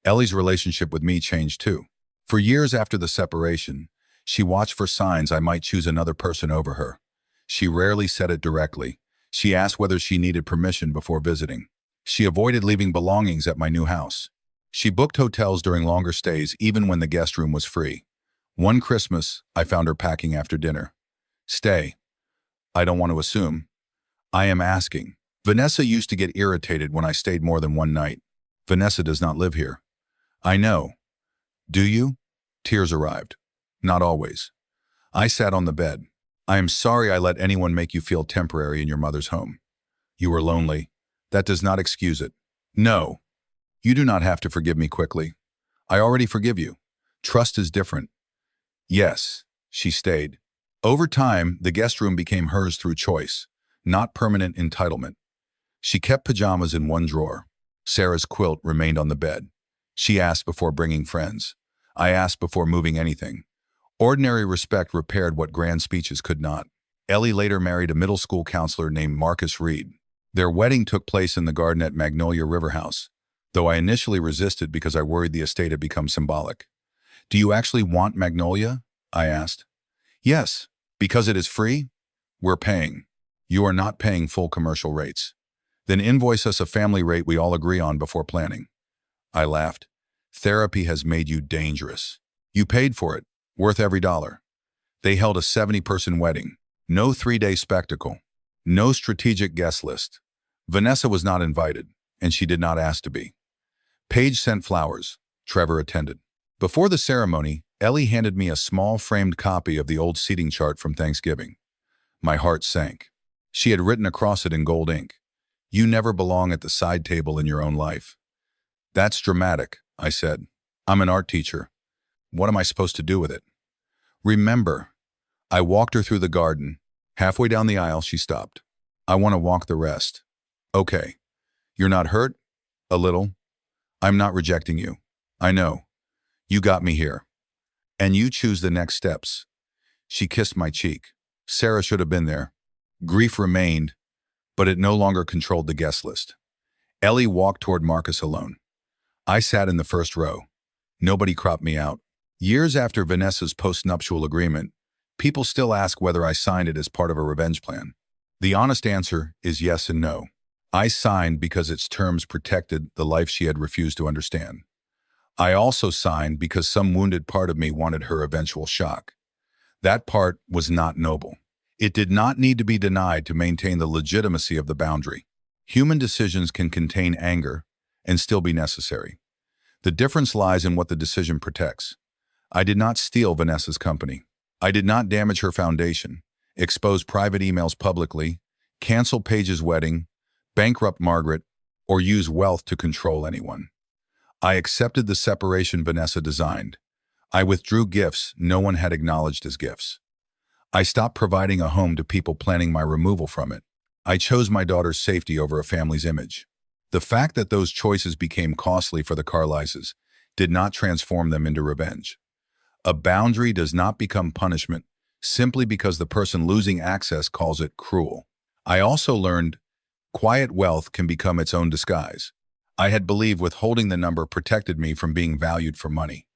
Ellie's relationship with me changed too. For years after the separation, she watched for signs I might choose another person over her. She rarely said it directly. She asked whether she needed permission before visiting. She avoided leaving belongings at my new house. She booked hotels during longer stays even when the guest room was free. One Christmas, I found her packing after dinner. Stay. I don't want to assume. I am asking. Vanessa used to get irritated when I stayed more than one night. Vanessa does not live here. I know. Do you? Tears arrived. Not always. I sat on the bed. I am sorry I let anyone make you feel temporary in your mother's home. You were lonely. That does not excuse it. No. You do not have to forgive me quickly. I already forgive you. Trust is different. Yes, she stayed. Over time, the guest room became hers through choice, not permanent entitlement. She kept pajamas in one drawer. Sarah's quilt remained on the bed. She asked before bringing friends. I asked before moving anything. Ordinary respect repaired what grand speeches could not. Ellie later married a middle school counselor named Marcus Reed. Their wedding took place in the garden at Magnolia River House, though I initially resisted because I worried the estate had become symbolic. Do you actually want Magnolia? I asked. Yes, because it is free? We're paying. You are not paying full commercial rates. Then invoice us a family rate we all agree on before planning. I laughed. Therapy has made you dangerous. You paid for it, worth every dollar. They held a 70-person wedding. No 3-day spectacle. No strategic guest list. Vanessa was not invited, and she did not ask to be. Paige sent flowers. Trevor attended. Before the ceremony, Ellie handed me a small framed copy of the old seating chart from Thanksgiving. My heart sank. She had written across it in gold ink, "You never belong at the side table in your own life." That's dramatic, I said. I'm an art teacher. What am I supposed to do with it? Remember. I walked her through the garden. Halfway down the aisle, she stopped. I want to walk the rest. Okay. You're not hurt? A little. I'm not rejecting you. I know. You got me here. And you choose the next steps. She kissed my cheek. Sarah should have been there. Grief remained, but it no longer controlled the guest list. Ellie walked toward Marcus alone. I sat in the first row. Nobody cropped me out. Years after Vanessa's postnuptial agreement, people still ask whether I signed it as part of a revenge plan. The honest answer is yes and no. I signed because its terms protected the life she had refused to understand. I also signed because some wounded part of me wanted her eventual shock. That part was not noble. It did not need to be denied to maintain the legitimacy of the boundary. Human decisions can contain anger and still be necessary. The difference lies in what the decision protects. I did not steal Vanessa's company. I did not damage her foundation, expose private emails publicly, cancel Paige's wedding, bankrupt Margaret, or use wealth to control anyone. I accepted the separation Vanessa designed. I withdrew gifts no one had acknowledged as gifts. I stopped providing a home to people planning my removal from it. I chose my daughter's safety over a family's image. The fact that those choices became costly for the Carlises did not transform them into revenge. A boundary does not become punishment simply because the person losing access calls it cruel. I also learned quiet wealth can become its own disguise. I had believed withholding the number protected me from being valued for money.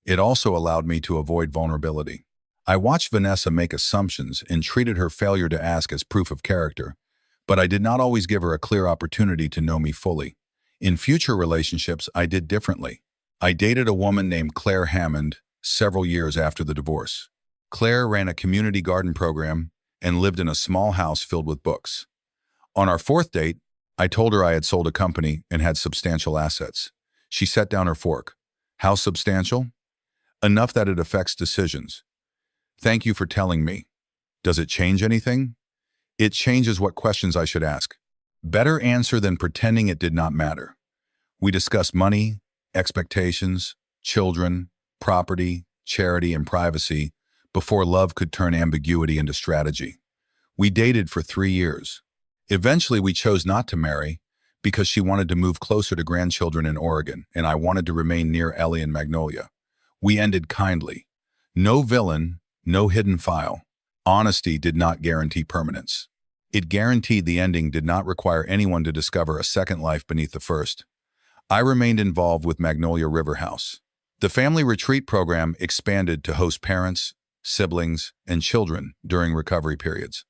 It also allowed me to avoid vulnerability. I watched Vanessa make assumptions and treated her failure to ask as proof of character, but I did not always give her a clear opportunity to know me fully. In future relationships, I did differently. I dated a woman named Claire Hammond several years after the divorce. Claire ran a community garden program and lived in a small house filled with books. On our fourth date, I told her I had sold a company and had substantial assets. She set down her fork. How substantial? Enough that it affects decisions. Thank you for telling me. Does it change anything? It changes what questions I should ask. Better answer than pretending it did not matter. We discussed money, expectations, children, property, charity, and privacy before love could turn ambiguity into strategy. We dated for 3 years. Eventually, we chose not to marry because she wanted to move closer to grandchildren in Oregon, and I wanted to remain near Ellie and Magnolia. We ended kindly. No villain, no hidden file. Honesty did not guarantee permanence. It guaranteed the ending did not require anyone to discover a second life beneath the first. I remained involved with Magnolia River House. The family retreat program expanded to host parents, siblings, and children during recovery periods.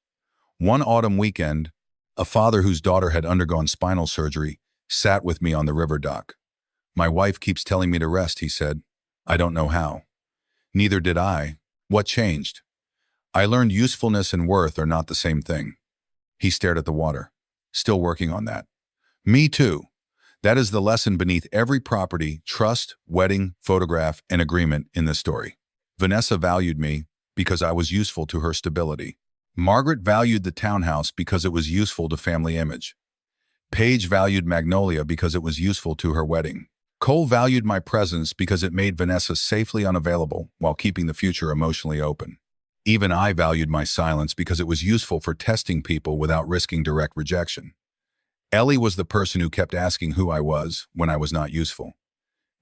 One autumn weekend, a father whose daughter had undergone spinal surgery sat with me on the river dock. My wife keeps telling me to rest, he said. I don't know how. Neither did I. What changed? I learned usefulness and worth are not the same thing. He stared at the water. Still working on that. Me too. That is the lesson beneath every property, trust, wedding, photograph, and agreement in this story. Vanessa valued me because I was useful to her stability. Margaret valued the townhouse because it was useful to family image. Paige valued Magnolia because it was useful to her wedding. Cole valued my presence because it made Vanessa safely unavailable while keeping the future emotionally open. Even I valued my silence because it was useful for testing people without risking direct rejection. Ellie was the person who kept asking who I was when I was not useful.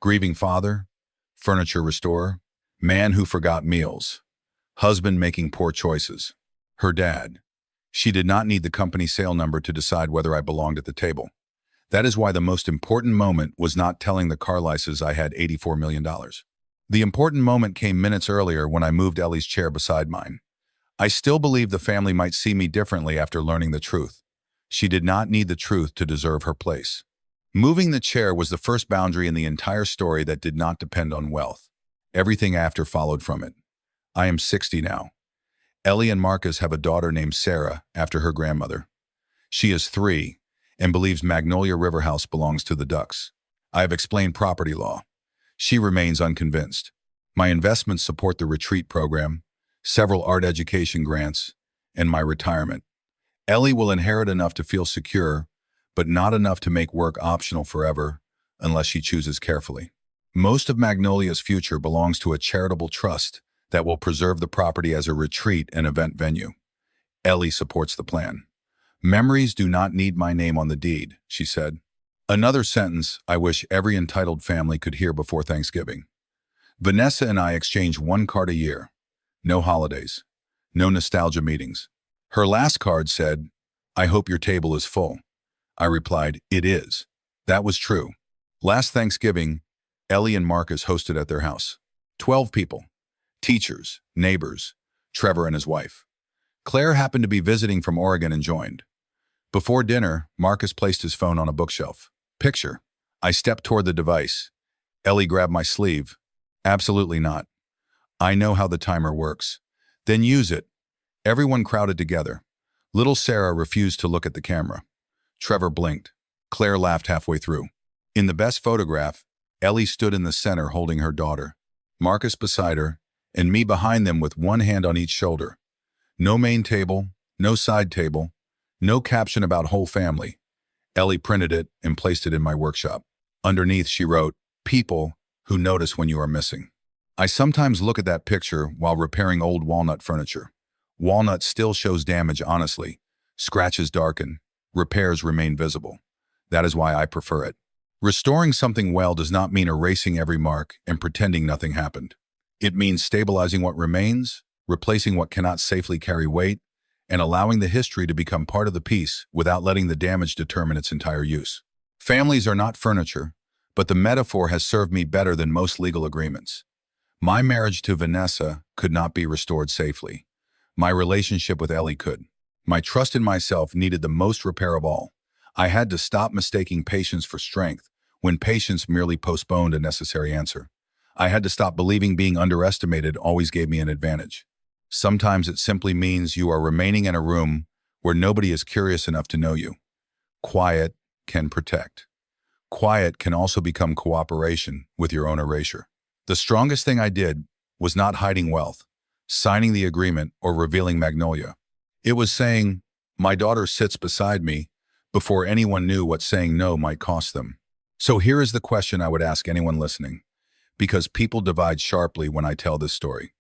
Grieving father, furniture restorer, man who forgot meals, husband making poor choices. Her dad. She did not need the company sale number to decide whether I belonged at the table. That is why the most important moment was not telling the Carlises I had $84 million. The important moment came minutes earlier when I moved Ellie's chair beside mine. I still believed the family might see me differently after learning the truth. She did not need the truth to deserve her place. Moving the chair was the first boundary in the entire story that did not depend on wealth. Everything after followed from it. I am 60 now. Ellie and Marcus have a daughter named Sarah after her grandmother. She is 3 and believes Magnolia River House belongs to the Ducks. I have explained property law. She remains unconvinced. My investments support the retreat program, several art education grants, and my retirement. Ellie will inherit enough to feel secure, but not enough to make work optional forever unless she chooses carefully. Most of Magnolia's future belongs to a charitable trust that will preserve the property as a retreat and event venue. Ellie supports the plan. Memories do not need my name on the deed, she said. Another sentence I wish every entitled family could hear before Thanksgiving. Vanessa and I exchange 1 card a year. No holidays. No nostalgia meetings. Her last card said, I hope your table is full. I replied, it is. That was true. Last Thanksgiving, Ellie and Marcus hosted at their house. 12 people. Teachers, neighbors, Trevor and his wife. Claire happened to be visiting from Oregon and joined. Before dinner, Marcus placed his phone on a bookshelf. Picture. I stepped toward the device. Ellie grabbed my sleeve. Absolutely not. I know how the timer works. Then use it. Everyone crowded together. Little Sarah refused to look at the camera. Trevor blinked. Claire laughed halfway through. In the best photograph, Ellie stood in the center holding her daughter, Marcus beside her, and me behind them with one hand on each shoulder. No main table, no side table, no caption about whole family. Ellie printed it and placed it in my workshop. Underneath, she wrote, people who notice when you are missing. I sometimes look at that picture while repairing old walnut furniture. Walnut still shows damage honestly. Scratches darken. Repairs remain visible. That is why I prefer it. Restoring something well does not mean erasing every mark and pretending nothing happened. It means stabilizing what remains, replacing what cannot safely carry weight, and allowing the history to become part of the piece without letting the damage determine its entire use. Families are not furniture, but the metaphor has served me better than most legal agreements. My marriage to Vanessa could not be restored safely. My relationship with Ellie could. My trust in myself needed the most repair of all. I had to stop mistaking patience for strength when patience merely postponed a necessary answer. I had to stop believing being underestimated always gave me an advantage. Sometimes it simply means you are remaining in a room where nobody is curious enough to know you. Quiet can protect. Quiet can also become cooperation with your own erasure. The strongest thing I did was not hiding wealth, signing the agreement, or revealing Magnolia. It was saying, "My daughter sits beside me," before anyone knew what saying no might cost them. So here is the question I would ask anyone listening, because people divide sharply when I tell this story.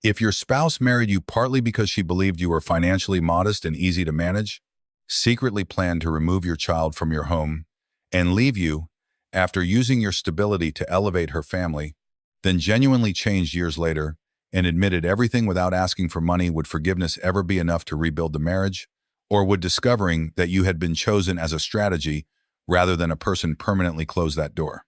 If your spouse married you partly because she believed you were financially modest and easy to manage, secretly planned to remove your child from your home, and leave you after using your stability to elevate her family, then genuinely changed years later and admitted everything without asking for money, would forgiveness ever be enough to rebuild the marriage? Or would discovering that you had been chosen as a strategy rather than a person permanently close that door?